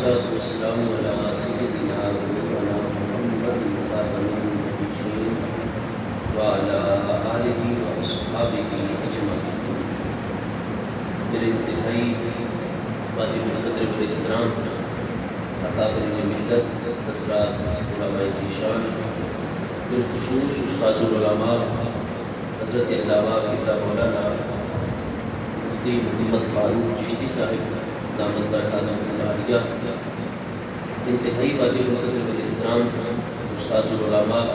والصلاة والسلام على سيدنا ونبينا محمد خاتم النبيين وعلى آلہ وأصحابہ أجمعين۔ میرے انتہائی واجب القدر والاحترام اکابر ملت حضرات علماء ذیشان، بالخصوص استاذ العلماء حضرت علامہ قبلہ مولانا مفتی محمد فاروق چشتی صاحب دامت برکاتہ العالیہ، انتہائی واجب القدر والاحترام استاذ العلماء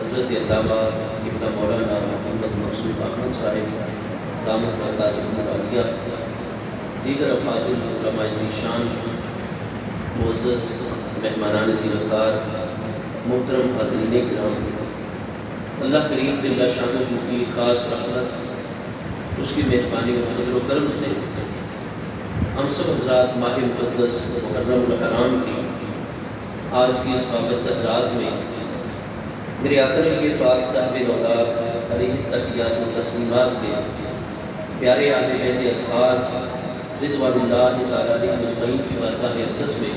حضرت علامہ قبلہ مولانا محمد مقصود احمد صاحب دامت برکاتہ العالیہ، دیگر افاضل علماء ذیشان، معزز مہمانان زینتدار، محترم حاضرین کرام، اللہ کریم جل شانہ کی خاص رحمت، اس کی مہربانی اور فضل و کرم سے ہم سب حضرات ماہ مقدس محرم الحرام کی آج کی اس بابرکت رات میں میرے آقا نبی پاک صاحب اولاد علیہ التحیات و تسلیمات کے پیارے اہل بیت اطہار رضوان اللہ تعالیٰ علیہ مجمعین کی بارگاہ اقدس میں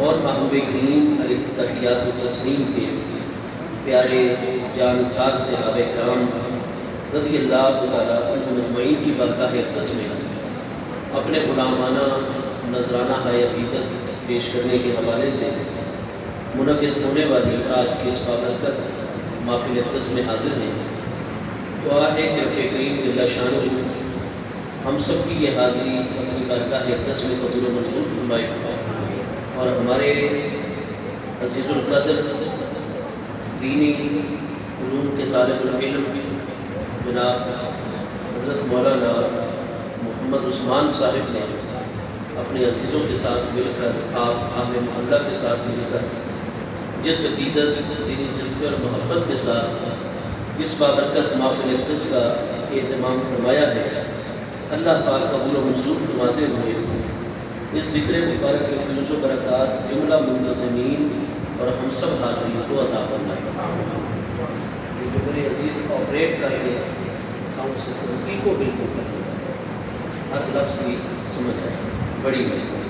اور محبوب کریم علیہ التحیات و تسلیم کے پیارے جانثار صحابہ کرام رضی اللہ تعالیٰ عنہ مجمعین کی بارگاہ اقدس میں اپنے غلامانہ نذرانہ عقیدت پیش کرنے کے حوالے سے منعقد ہونے والی آج کی اس بابرکت محفل اقدس میں حاضر ہیں۔ دعا ہے کہ رب کریم جل شانہ ہم سب کی یہ حاضری اپنی بارگاہ اقدس میں قبول و منظور فرمائے اور ہمارے عزیز القدر دینی علوم کے طالب العلم جناب حضرت مولانا محمد عثمان صاحب نے اپنے عزیزوں کے ساتھ مل کر آپ اہل محلہ کے ساتھ مل کر جس عقیدت دینی جذبے اور محبت کے ساتھ اس بابرکت محفل اقدس کا اہتمام فرمایا ہے، اللہ پاک قبول و منظور فرماتے ہوئے اس ذکر مبارک کے فیض و برکات جملہ منتظمین اور ہم سب حاضرین کو عطا فرمائے۔ جو میرے عزیز آپریٹ کر کے ساؤنڈ سسٹم کی کو بالکل کر دیں، ہر لفظ کی سمجھ آئے، بڑی مہربانی۔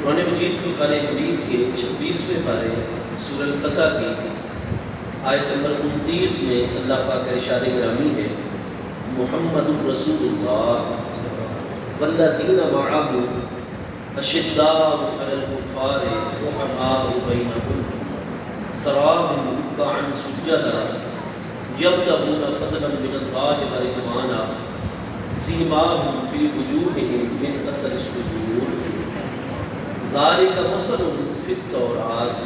قرآن مجید فرقان حمید کے 26ویں پارے سورہ الفتح کی آیت نمبر 29 میں اللہ پاک کا ارشاد گرامی ہے، محمد رسول اللہ والذین معہ اشداء علی الکفار رحماء بینہم تراہم رکعا سجدا یبتغون فضلا من اللہ ورضوانا سیماہم فی وجوہہم من اثر السجود ذالک مثلہم فی التوراۃ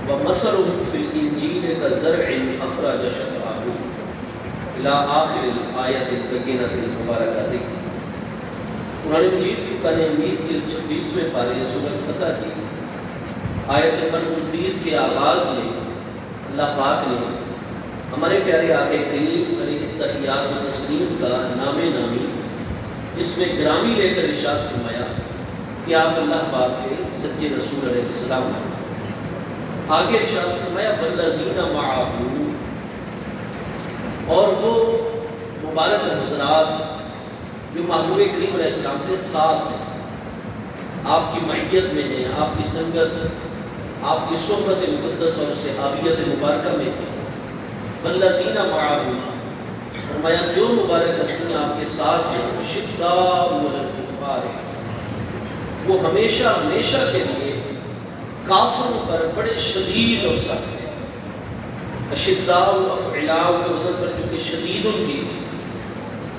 ومثلہم فی الانجیل کزرع اخرج شطأہ الی آخر الآیۃ البینۃ المبارکۃ۔ قرآن مجید فرقان حمید کے 26ویں پارے سورہ الفتح کی آیت نمبر 29 کے آغاز میں اللہ پاک نے ہمارے پیارے آقا کریم علیہ التحیات و تسلیم کا نام نامی اس میں گرامی لے کر ارشاد فرمایا کہ آپ اللہ پاک کے سچے رسول علیہ السلام ہیں۔ آگے ارشاد فرمایا والذین معہ، اور وہ مبارک حضرات جو محبوب کریم علیہ السلام کے ساتھ ہیں، آپ کی معیت میں ہیں، آپ کی سنگت، آپ کی صحبت مقدس اور صحابیت مبارکہ میں ہیں۔ والذین معہ، فرمایا جو مبارک ہستیاں آپ کے ساتھ ہیں، شداء علی الکفار، وہ ہمیشہ ہمیشہ کے لیے کافروں پر بڑے شدید اور سخت ہیں۔ اشداء افعلاء کے وزن پر جو کہ شدید کی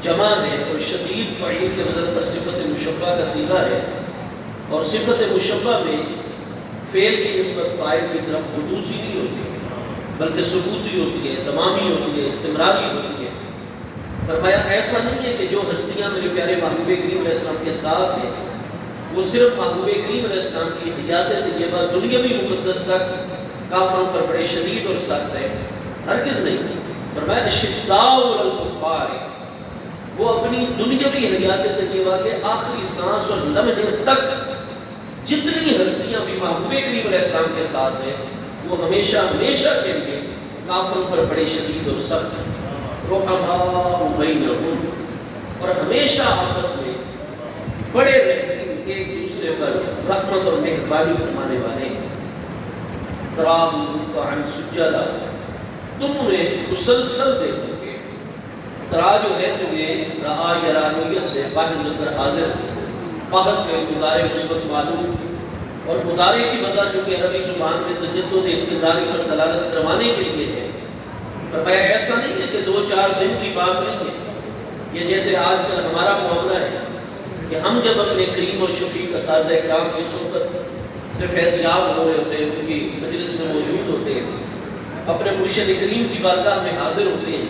جمع ہے اور شدید فعیل کے وزن پر صفت مشبہ کا صیغہ ہے، اور صفت مشبہ میں فعل کی نسبت فاعل کی طرف حدوثی نہیں ہوتی بلکہ ثبوتی ہوتی ہے، تمامی ہوتی ہے، استمراری ہوتی ہے۔ فرمایا ایسا نہیں ہے کہ جو ہستیاں میرے پیارے محبوب کریم علیہ السلام کے ساتھ ہیں وہ صرف محبوب کریم علیہ السلام کی حیات طیبہ دنیاوی مقدس تک کافروں پر بڑے شدید اور سخت ہے، ہرگز نہیں۔ فرمایا اشداء علی الکفار، وہ اپنی دنیاوی حیات طیبہ کے آخری سانس اور لمحے تک جتنی ہستیاں بھی محبوب کریم علیہ السلام کے ساتھ ہیں وہ ہمیشہ ہمیشہ کے لیے کافروں پر بڑے شدید اور سخت ہیں۔ رحماء بینہم، اور ہمیشہ آپس میں بڑے رحیم ایک دوسرے پر رحمت اور مہربانی فرمانے والے ہیں۔ تراہم رکعا سجدا، تم انہیں مسلسل دیکھو گے۔ ترا جو ہے تمہیں رہا یا راویت سے باہر مل کر حاضر، بحث میں مضارع مثبت معلوم، اور مضارع کی وجہ چونکہ عربی زبان میں تجدد استمراری پر دلالت کروانے کے لیے ہے۔ فرمایا ایسا نہیں ہے کہ 2-4 دن کی بات نہیں ہے، یہ جیسے آج کل ہمارا معاملہ ہے کہ ہم جب اپنے کریم اور شفیق اساتذہ اکرام کی صحبت سے فیض یاب ہو رہے ہوتے ہیں، ان کی مجلس میں موجود ہوتے ہیں، اپنے مرشد کریم کی بارگاہ میں حاضر ہوتے ہیں،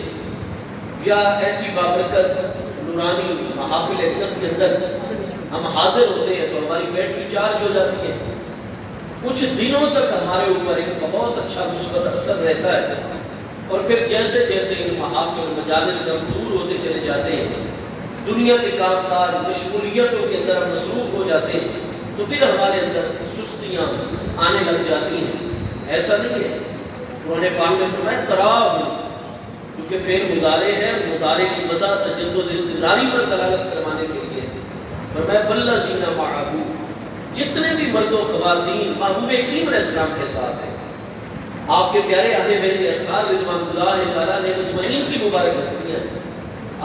یا ایسی بابرکت نورانی محافل اقدس کے اندر ہم حاضر ہوتے ہیں تو ہماری بیٹری چارج ہو جاتی ہے، کچھ دنوں تک ہمارے اوپر ایک بہت اچھا مثبت اثر رہتا ہے، اور پھر جیسے جیسے ان محافل مجالس سے ہم دور ہوتے چلے جاتے ہیں، دنیا کے کام کار مشغولیتوں کے اندر ہم مصروف ہو جاتے ہیں، تو پھر ہمارے اندر سستیاں آنے لگ جاتی ہیں۔ ایسا نہیں ہے، قرآن پاک میں فرمایا تراہم، کیونکہ فعل مضارع ہے، مضارع کی مدہ تجدد استمراری پر دلالت کروانے کے لیے فرمایا والذین معہ، جتنے بھی مرد و خواتین محبوب کریم علیہ السلام کے ساتھ ہیں، آپ کے پیارے اہل بیت اطہار رضوان اللہ تعالیٰ علیہ مجمعین کی مبارک ہستیاں ہیں،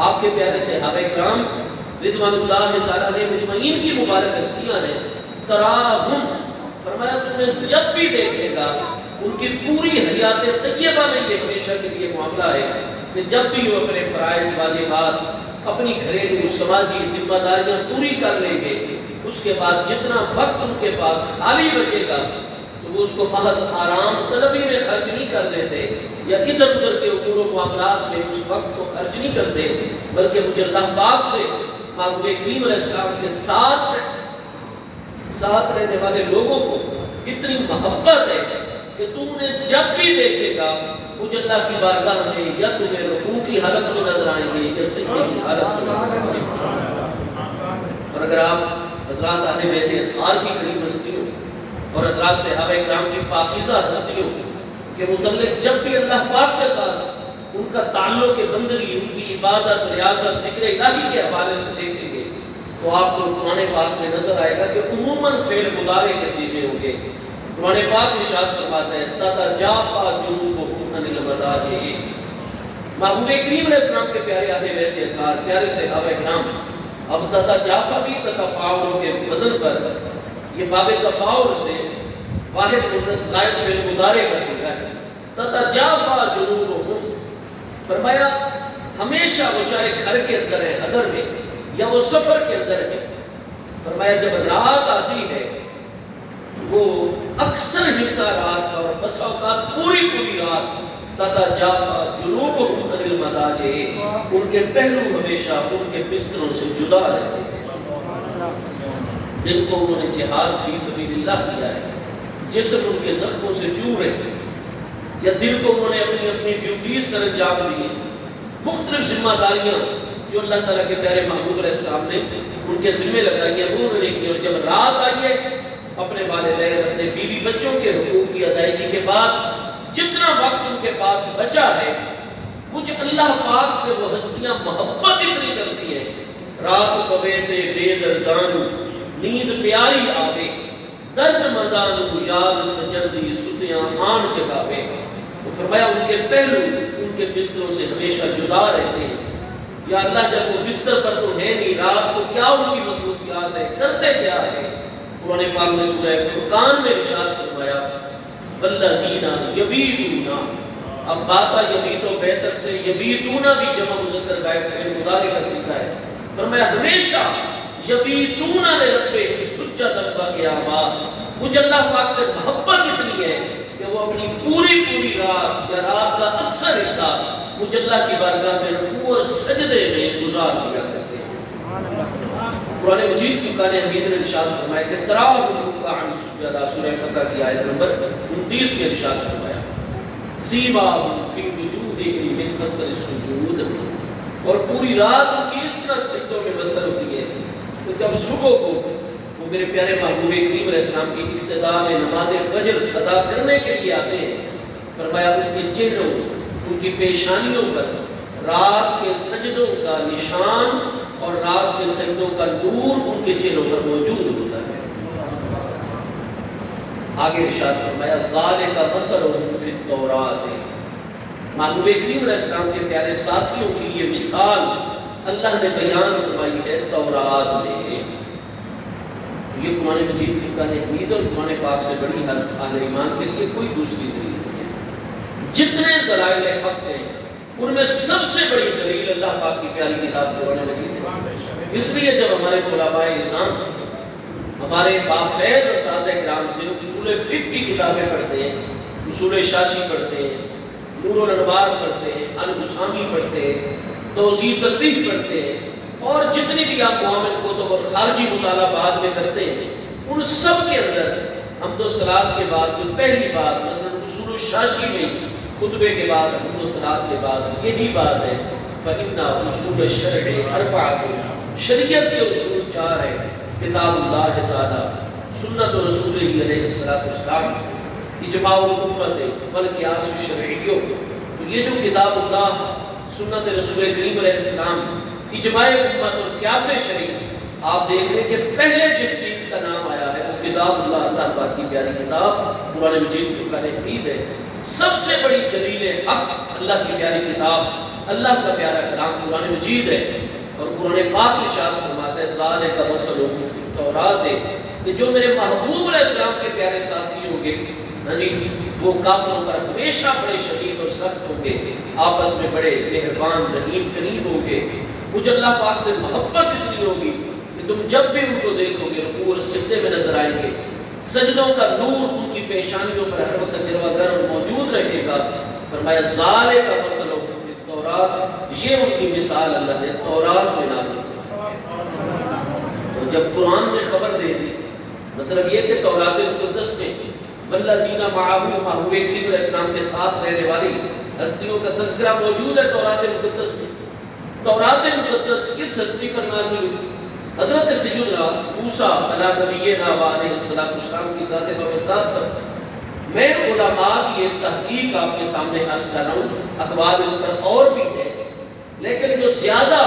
آپ کے پیارے صحابہ کرام رضوان اللہ تعالیٰ علیہ مجمعین کی مبارک ہستیاں ہیں۔ تراہم، فرمایا تمہیں جب بھی دیکھے گا، ان کی پوری حیات طیبہ میں یہ ہمیشہ کے لیے معاملہ ہے کہ جب بھی وہ اپنے فرائض واجبات، اپنی گھریلو سماجی ذمہ داریاں پوری کر لیں گے، اس کے بعد جتنا وقت ان کے پاس خالی بچے گا تو وہ اس کو محض آرام طلبی میں خرچ نہیں کر دیتے، یا ادھر ادھر کے امور و معاملات میں اس وقت کو خرچ نہیں کرتے، بلکہ مجھے اللہ پاک سے محبوب کریم علیہ السلام کے ساتھ رہنے والے لوگوں کو اتنی محبت ہے کہ تم انہیں جب بھی دیکھے گا مجھے اللہ کی بارگاہ میں یا تمہیں رکوع کی حالت میں نظر آئیں گے یا سجدے کی حالت میں نظر آئیں گے۔ اور اگر آپ حضرات اہل بیت اطہار کی قریب ہستیوں اور حضرات صحابہ اکرام کی پاکیزہ ہستیوں کے متعلق جب بھی اللہ پاک کے ساتھ ان کا تعلق بندگی، ان کی عبادت، ریاضت، ذکر الہی کے حوالے سے دیکھیں گے تو آپ کو قرآن پاک میں نظر آئے گا کہ عموماً فعل مضارع کے صیغے ہوں گے۔ قرآن پاک ارشاد فرماتا ہے تتجافی جنوبہم عن المضاجع، محبوب کریم علیہ السلام کے پیارے اہل بیت اطہار، پیارے صحابہ اکرام، اب تتجافی بھی تتفاعل کے وزن پر، یہ باب تفاعل سے واحد مونس غائب فعل مضارع کا صیغہ ہے۔ تتجافی جنوبہم، فرمایا ہمیشہ وہ چاہے گھر کے اندر ہے حضر میں یا وہ سفر کے اندر ہے، فرمایا جب رات آتی ہے وہ اکثر حصہ رات کا اور بس اوقات پوری رات تتجافی جنوبہم عن المضاجع، ان کے پہلو ہمیشہ ان کے بستروں سے جدا رہتے ہیں۔ دن کو انہوں نے جہاد فی سبیل اللہ کیا ہے، جسم ان کے زخموں سے چور ہے، یا دن کو انہوں نے اپنی ڈیوٹیز سر انجام دی ہیں، مختلف ذمہ داریاں جو اللہ تعالیٰ کے پیارے محبوب علیہ السلام نے ان کے ذمہ لگائی ہیں وہ انہوں نے کی، اور جب رات آئی ہے اپنے والدین، اپنے بیوی بچوں کے حقوق کی ادائیگی کے بعد جتنا وقت ان کے پاس بچا ہے، مجھے اللہ پاک سے وہ ہستیاں محبت اتنی کرتی ہے، رات پویتے بے دردانو نیند پیاری آوے، درد مدانو یاد سجردی ستیاں آن کے گاوے۔ تو فرمایا ان کے پہلو ان کے بستروں سے ہمیشہ جدا رہتے ہیں۔ یا اللہ جب وہ بستر پر تو ہے نہیں، رات کو کیا ان کی مصروفیات ہے، کرتے کیا ہے؟ قرآن پاک میں سورہ فرقان میں ارشاد فرمایا والذین یبیتون، اب بات یبیت و بیتک سے یبیتون بھی جمع مذکر غائب فعل مضارع کا صیغہ ہے، فرمایا ہمیشہ یبیتون لربہم سجدا و قیاما، مجھے اللہ پاک سے محبت اتنی ہے کہ وہ اپنی پوری رات یا رات کا اکثر حصہ مجھے اللہ کی بارگاہ میں رکوع اور سجدے میں گزار دیا کرتے ہیں۔ قرآن مجید فرقان حمید نے ارشاد فرمایا کہ تراہم رکعا سجدا، سورہ فتح کی آیت نمبر 29 کے ارشاد فرمایا سیماہم فی وجوہہم من اثر السجود، اور پوری رات ان کی اس طرح سجدوں میں بسر ہوتی ہے کہ جب صبح کو وہ میرے پیارے محبوب کریم علیہ السلام کی ابتدا میں نماز فجر ادا کرنے کے لیے آتے ہیں، فرمایا ان کے چہروں، ان کی پیشانیوں پر رات کے سجدوں کا نشان اور رات کے سجدوں کا نور ان کے چہروں پر موجود ہوتا ہے۔ آگے ارشاد فرمایا ذالک مثلهم فی التوراۃ، محبوب کریم علیہ السلام کے پیارے ساتھیوں کی یہ مثال اللہ نے بیان فرمائی ہے تورات میں۔ یہ قرآن مجید فرقان حمید اور قرآن پاک سے بڑی ہر اہل ایمان کے لیے کوئی دوسری دلیل نہیں ہے۔ جتنے دلائل حق ہیں ان میں سب سے بڑی دلیل اللہ پاک کی پیاری کتاب قرآن مجید ہے۔ اس لیے جب ہمارے علماء اعظام ہمارے بافیض اساتذہ کرام سے اصول فقہ کی کتابیں پڑھتے ہیں، اصول شاشی پڑھتے ہیں، نور الانوار پڑھتے ہیں، الحسامی پڑھتے ہیں، توضیح تنبیہ پڑھتے ہیں، اور جتنی بھی آپ معامل کتب اور خارجی مطالعہ بعد میں کرتے ہیں، ان سب کے اندر حمد و صلات کے بعد جو پہلی بات مثلا اصول الشاشی میں خطبے کے بعد حمد و صلات کے بعد یہی بات ہے فَإِنَّ أُصُولَ الشَّرْعِ أَرْبَعَةٌ، شریعت کے اصول 4 ہیں، کتاب اللہ تعالی، سنت رسول علیہ السلام، اجماع الامت والقیاس الشرعی۔ تو یہ جو کتاب اللہ، سنت رسول کریم علیہ السلام، اجماع امت اور قیاس شرعی، آپ دیکھ رہے کہ پہلے جس چیز کا نام آیا ہے وہ کتاب اللہ، اللہ پاک کی پیاری کتاب قرآن مجید فرقان حمید ہے۔ سب سے بڑی دلیل حق اللہ کی پیاری کتاب، اللہ کا پیارا کلام قرآن مجید ہے، اور قرآن پاک ارشاد فرماتا ہے ذالک مثلهم فی التوراۃ، کہ جو میرے محبوب علیہ السلام کے پیارے ساتھی ہوں گے، ہاں جی، وہ کافروں پر ہمیشہ بڑے شدید اور سخت ہوں گے، آپس میں بڑے مہربان رحیم کریم ہوں گے، مجھے اللہ پاک سے محبت اتنی ہوگی کہ تم جب بھی ان کو دیکھو گے رکوع اور سجدے میں نظر آئیں گے، سجدوں کا نور ان کی پیشانیوں پر ہر وقت جلوہ گر اور موجود رہے گا۔ فرمایا ذالک مثلهم فی التوراۃ، یہ ان کی مثال اللہ نے تورات میں نازل کی۔ اور جب قرآن نے خبر دے دی، مطلب یہ کہ تورات مقدس میں والذین معہ، محبوب کریم علیہ السلام کے ساتھ رہنے والی ہستیوں کا تذکرہ موجود ہے تورات مقدس میں۔ تورات مقدس کس ہستی پر نازل ہوئی؟ حضرت سیدنا موسیٰ علیہ نبینا و علیہ السلام کی ذات بابرکات پر۔ میں علماء کی ایک تحقیق آپ کے سامنے عرض کر رہا ہوں، اقوال اس پر اور بھی ہے، لیکن جو زیادہ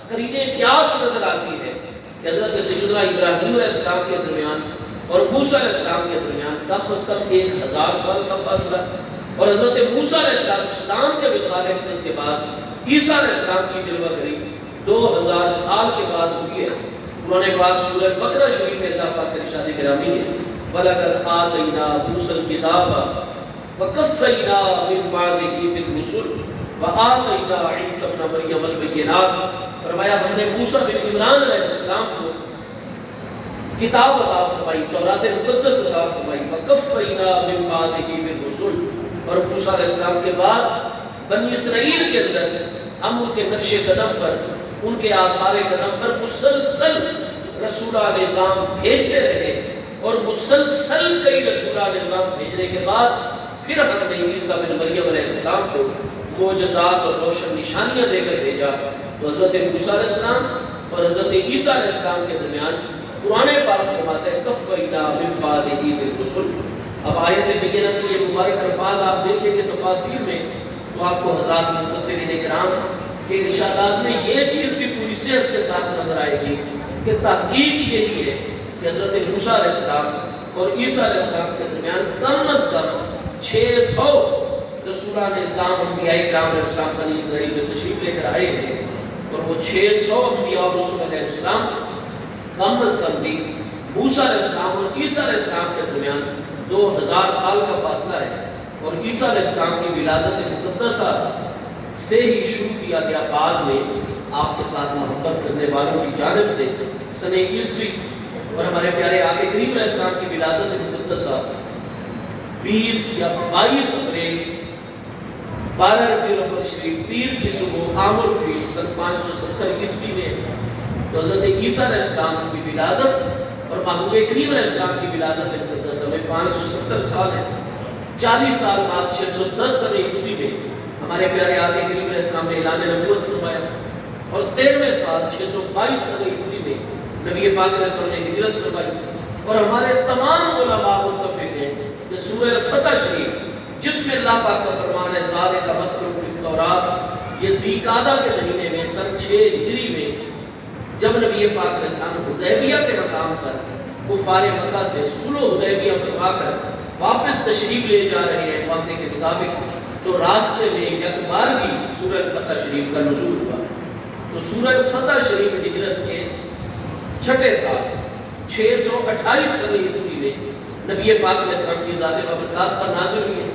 قرینِ قیاس نظر آتی ہے کہ حضرت سیدنا ابراہیم علیہ السلام کے درمیان اور موسیٰ علیہ السلام کے درمیان کم از کم 1000 سال کا فاصلہ، اور حضرت موسیٰ علیہ السلام کے وصال اقدس کے بعد عیسیٰ علیہ السلام کی جلوہ گری 2000 سال کے بعد ہوئی ہے۔ قرآن پاک سورہ بقرہ شریف میں اللہ پاک کا ارشاد گرامی ہے وَلَقَدْ آتَيْنَا مُوسَى الْكِتَابَ وَكَفَّيْنَا مِن بَعْدِهِ بِالرُّسُلِ وَآتَيْنَا عِیسَیٰ ابْنَ مَرْیَمَ الْبَیِّنَاتِ، فرمایا ہم نے موسیٰ بن عمران علیہ السلام کو کتاب عطا فرمائی، تورات مقدس عطا فرمائی، وَكَفَّيْنَا مِن بَعْدِهِ بِالرُّسُلِ، اور موسیٰ علیہ السلام کے بعد بنی اسرائیل کے اندر ہم ان کے نقش قدم پر، ان کے آثار قدم پر مسلسل رسولہ نظام بھیجتے رہے، اور مسلسل کئی رسولہ نظام بھیجنے کے بعد پھر ہم نے عیسیٰ بن مریم علیہ السلام کو معجزات اور روشن نشانیاں دے کر بھیجا۔ تو حضرت موسیٰ علیہ السلام اور حضرت عیسیٰ علیہ السلام کے درمیان قرآن پاک فرماتا ہے کفینا من بعدہ بالرسل۔ اب آیت بینہ کے یہ مبارک الفاظ آپ دیکھیں کہ تفاسیر میں تو آپ کو حضرات مفسرین کرام کے ارشادات میں یہ چیز بھی پوری صحت کے ساتھ نظر آئے گی کہ تحقیق یہی ہے کہ حضرت موسیٰ علیہ السلام اور عیسیٰ علیہ السلام کے درمیان کم از کم 600 رسولہ نظام انبیاء کرام علیہ السلام بنی اسرائیل میں تشریف لے کر آئے ہیں، اور وہ 600 انبیاء اور رسول علیہ السلام کم از کم بھی موسیٰ علیہ السلام اور عیسیٰ علیہ السلام کے درمیان 2000 سال کا فاصلہ ہے، اور عیسیٰ علیہ السلام کی ولادت مقدسہ سے ہی شروع کیا گیا، بعد میں آپ کے ساتھ محبت کرنے والوں کی جانب سے سنہ عیسوی اور ہمارے پیارے آقا کریم علیہ السلام کی ولادت مقدسہ 20 یا 22 اپریل 12 ربیع الاول شریف پیر کی صبح عام الفیل سن 570 عیسوی میں تو حضرت عیسیٰ علیہ السلام کی ولادت اور محبوب کریم علیہ السلام کی ولادت مقدسہ میں 570 سال ہے۔ 40 سال بعد 610 سنہ عیسوی میں ہمارے پیارے آقا کریم علیہ السلام نے اعلان نبوت فرمایا، اور 13ویں سال 622 سنہ عیسوی میں نبی پاک علیہ السلام نے ہجرت فرمائی، اور ہمارے تمام علماء متفق ہیں کہ سورہ فتح شریف جس میں اللہ پاک کا فرمان ہے ذالک مثل فی التوراۃ، یہ ذی قعدہ کے مہینے میں سن 6 ہجری میں جب نبی پاک علیہ السلام حدیبیہ کے مقام پر کفار مکہ سے صلح حدیبیہ فرما کر واپس تشریف لے جا رہے ہیں وعدے کے مطابق، تو راستے میں یک بار بھی سورہ فتح شریف کا نزول ہوا۔ تو سورہ فتح شریف ہجرت کے چھٹے سال 628 سنی عیسوی میں نبی پاک علیہ السلام کی ذات بابرکات پر نازل ہوئی ہے۔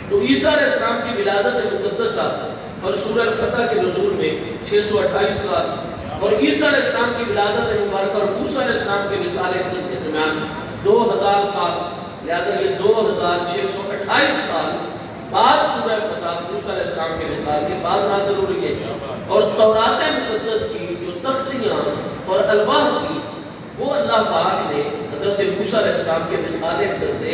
تو عیسیٰ علیہ السلام کی ولادت مقدسہ اور سورہ فتح کے نزول میں 628 سال، اور عیسیٰ علیہ السلام کی ولادت مبارکہ اور موسیٰ علیہ السلام کے وصال اقدس کے درمیان 2000 سال، لہذا یہ 2628 سال بعد سورہ فتح موسیٰ علیہ السلام کے وصال کے بعد نازل ہو رہی ہے۔ اور تورات مقدس کی جو تختیاں اور الواح تھی وہ اللہ پاک نے حضرت موسیٰ علیہ السلام کے وصال اقدس سے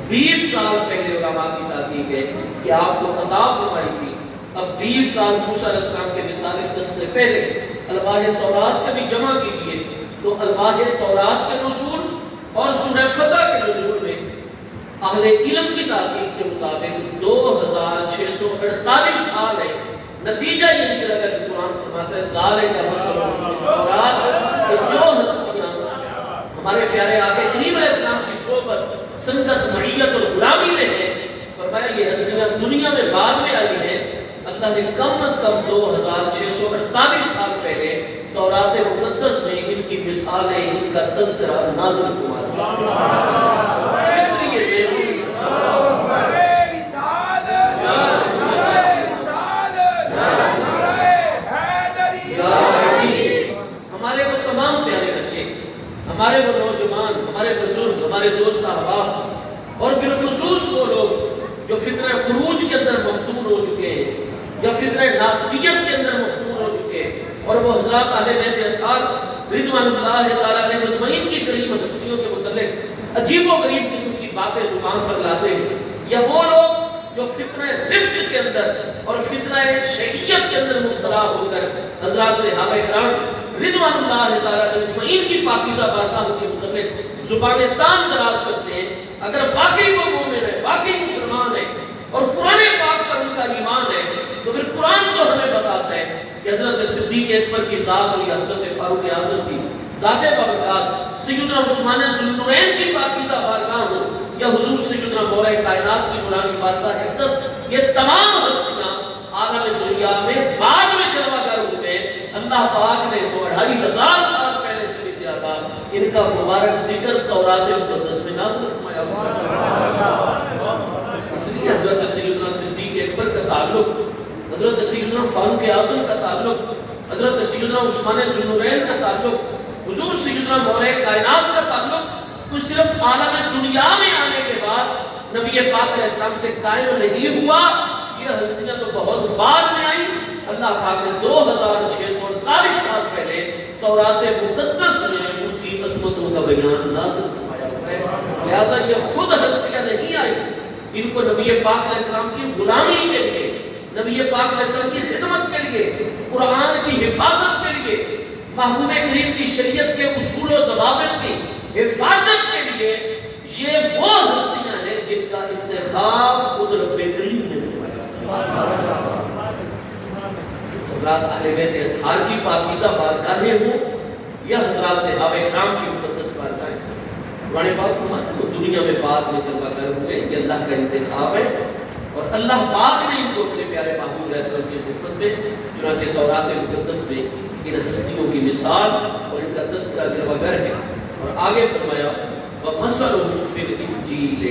20 سال پہلے علماء کی تحقیق ہے کہ آپ کو عطا فرمائی تھی۔ اب 20 سال موسیٰ علیہ السلام کے وصال اقدس سے پہلے الواح تورات کا بھی جمع کیجئے تو الواح تورات کے نزول اور سورہ فتح کے نزول میں اہل علم کی تحقیق کے مطابق 2648 سال ہے۔ نتیجہ یہ نکلا کہ قرآن فرماتا ہے ذالک مثل التوراۃ، کہ جو ہستیاں ہمارے پیارے آقا کریم علیہ السلام کی صحبت، سنگت، معیت اور غلامی میں ہیں، فرمایا یہ ہستیاں دنیا میں بعد میں آئی ہیں، اللہ نے کم از کم 2648 سال پہلے تورات مقدس میں ان کی مثالیں، ان کا تذکرہ نازل فرمایا۔ اس لیے ہمارے وہ تمام پیارے بچے، ہمارے وہ نوجوان، ہمارے بزرگ، ہمارے دوست احباب، اور بالخصوص وہ لوگ جو فطرہ خروج کے اندر مفتون ہو چکے ہیں یا فطرہ ناصبیت کے اندر مفتون ہو چکے ہیں، اور وہ حضرات اہل بیت اطہار رضوان اللہ تعالیٰ علیہ مجمعین کی کریم ہستیوں کے متعلق عجیب و غریب قسم کی باتیں زبان پر لاتے ہیں، یا وہ لوگ جو فطرہ نفس کے اندر اور فطرہ شیعیت کے اندر مبتلا ہو کر حضرات صحابہ کرام رضوان اللہ تعالیٰ علیہ مجمعین کی پاکیزہ باتوں کے متعلق زبانیں تان دراز کرتے ہیں، اگر واقعی وہ مومن ہے، واقعی مسلمان ہے اور قرآن پاک پر ان کا ایمان ہے، تو پھر قرآن تو ہمیں بتاتا ہے کہ حضرت صدیق اکبر کی ذات اور حضرت فاروق اعظم کی ذات بابرکات، سیدنا عثمان ذوالنورین کی پاکیزہ بارگاہ ہو یا حضور سیدنا مولا کائنات کی نورانی بارگاہ اقدس، یہ تمام ہستیاں عالم دنیا میں بعد میں جلوہ گر ہوئے ہیں۔ اللہ پاک نے تو 2500 سال پہلے سے بھی زیادہ ان کا مبارک ذکر تورات مقدس میں نازل فرمایا۔ اس لیے حضرت سیدنا صدیق اکبر کا تعلق، حضرت سیدنا فاروق اعظم کا تعلق، حضرت سیدنا عثمان ذوالنورین کا تعلق، حضور سیدنا مولا کائنات کا تعلق کچھ صرف عالم دنیا میں آنے کے بعد نبی پاک علیہ السلام سے قائم نہیں ہوا، یہ ہستیاں تو بہت بعد میں آئی۔ اللہ پاک نے 2648 سال پہلے تورات مقدس میں ان کی عظمتوں کا بیان نازل فرمایا ہے، لہٰذا یہ خود ہستیاں نہیں آئی، ان کو نبی پاک علیہ السلام کی غلامی کے لیے، نبی پاک علیہ السلام کی خدمت کے لیے، قرآن کی حفاظت کے لیے، محبوب کریم کی شریعت کے اصول و ضوابط کی حفاظت کے لیے، یہ وہ ہستیاں ہیں جن کا انتخاب خود رب کریم نے فرمایا۔ حضرات اہل بیت اطہار کی پاکیزہ بارگاہیں ہوں یا حضرات صحابہ کرام کی مقدس بارگاہیں، قرآن پاک فرماتا ہے وہ دنیا میں بعد میں جلوہ گر ہوئے، یہ اللہ کا انتخاب ہے، اور اللہ پاک نے ان کو اپنے پیارے محبوب علیہ السلام کی خدمت میں، چنانچہ تورات مقدس میں ان ہستیوں کی مثال اور ان کا تذکرہ جلوہ گر ہے۔ اور آگے فرمایا وَمَثَلُهُمْ فِي الْإِنْجِيلِ،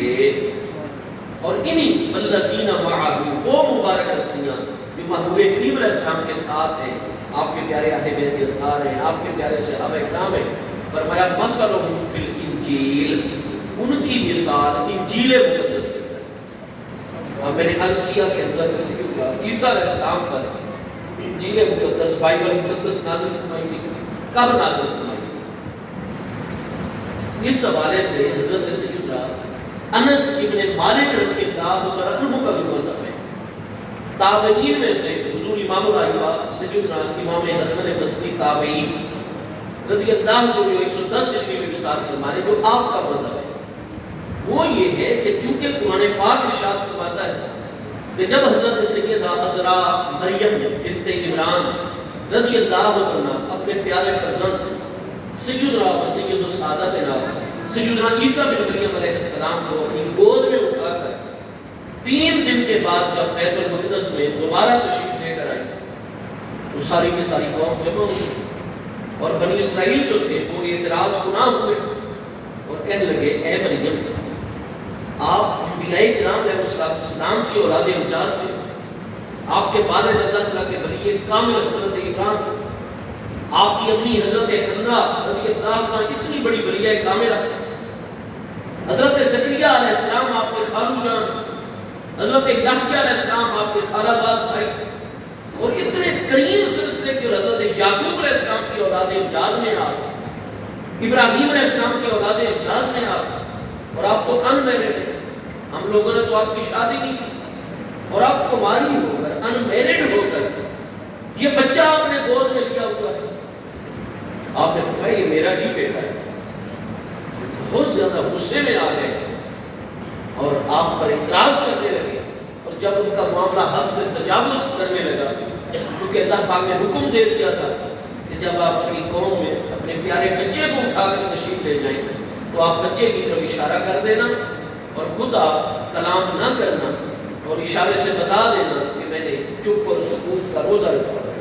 اور انہی الذین معه وہ مبارک ہستیاں جو محبوب کریم علیہ السلام کے ساتھ ہیں، آپ کے پیارے اہل بیت اطہار ہیں، آپ کے پیارے صحابہ کرام ہیں، فرمایا مَثَلُهُمْ فِي الْإِنْجِيلِ، ان کی مثال انجیل مقدس کے اندر۔ اب میں نے عرض کیا کہ حضرت سیدنا عیسیٰ علیہ السلام پر انجیل مقدس، بائبل مقدس نازل فرمائی گئی، کب نازل فرمائی؟ اس حوالے سے حضرت سیدنا انس ابن مالک رضی اللہ عنہ کا بھی مذہب ہے۔ تابعین میں سے حضور امام الائمہ سیدنا امام حسن بصری تابعی رضی اللہ عنہ جو 110 علمی میں مثال فرمانے، جو آپ کا مذہب ہے وہ یہ ہے کہ چونکہ قرآن پاک ارشاد فرماتا ہے کہ جب حضرت سیدہ عذرا مریم بنت عمران رضی اللہ عنہ اپنے پیارے فرزند سیدنا و سید السادتنا سیدنا عیسیٰ بن مریم علیہ السلام کو اپنی گود میں اٹھا کر 3 دن کے بعد جب بیت المقدس میں دوبارہ تشریف لے کر آئی تو ساری کی ساری قوم جمع ہوئی اور بنی اسرائیل جو تھے وہ اعتراض گناہ ہوئے اور کہنے لگے اے مریم آپ انبیاء کرام علیہ السلام کی اولاد امجاد میں آپ کے والد اللہ تعالیٰ کے ولی کامل حضرت ابراہیم آپ کی امی حضرت حنہ رضی اللہ عنہ اتنی بڑی ولیہ کاملہ حضرت زکریا علیہ السلام آپ کے خالو جان حضرت یحییٰ علیہ السلام آپ کے خالہ زاد بھائی اور اتنے کریم سلسلے کے حضرت یعقوب علیہ السلام کی اولاد امجاد میں آپ ابراہیم علیہ السلام کی اولاد امجاد میں آپ اور آپ تو ان میرڈ ہیں ہم لوگوں نے تو آپ کی شادی نہیں کی اور آپ کماری ہو کر ان میرڈ ہو کر یہ بچہ آپ نے گود میں لیا ہوا ہے آپ نے فرمایا یہ میرا ہی بیٹا ہے بہت زیادہ غصے میں آ گئے اور آپ پر اعتراض کرنے لگے اور جب ان کا معاملہ حد سے تجاوز کرنے لگا چونکہ اللہ پاک نے حکم دے دیا تھا کہ جب آپ اپنی قوم میں اپنے پیارے بچے کو اٹھا کر تشریف لے جائیں تو آپ بچے کی طرف اشارہ کر دینا اور خود آپ کلام نہ کرنا اور اشارے سے بتا دینا کہ میں نے چپ اور سکوت کا روزہ رکھا ہے۔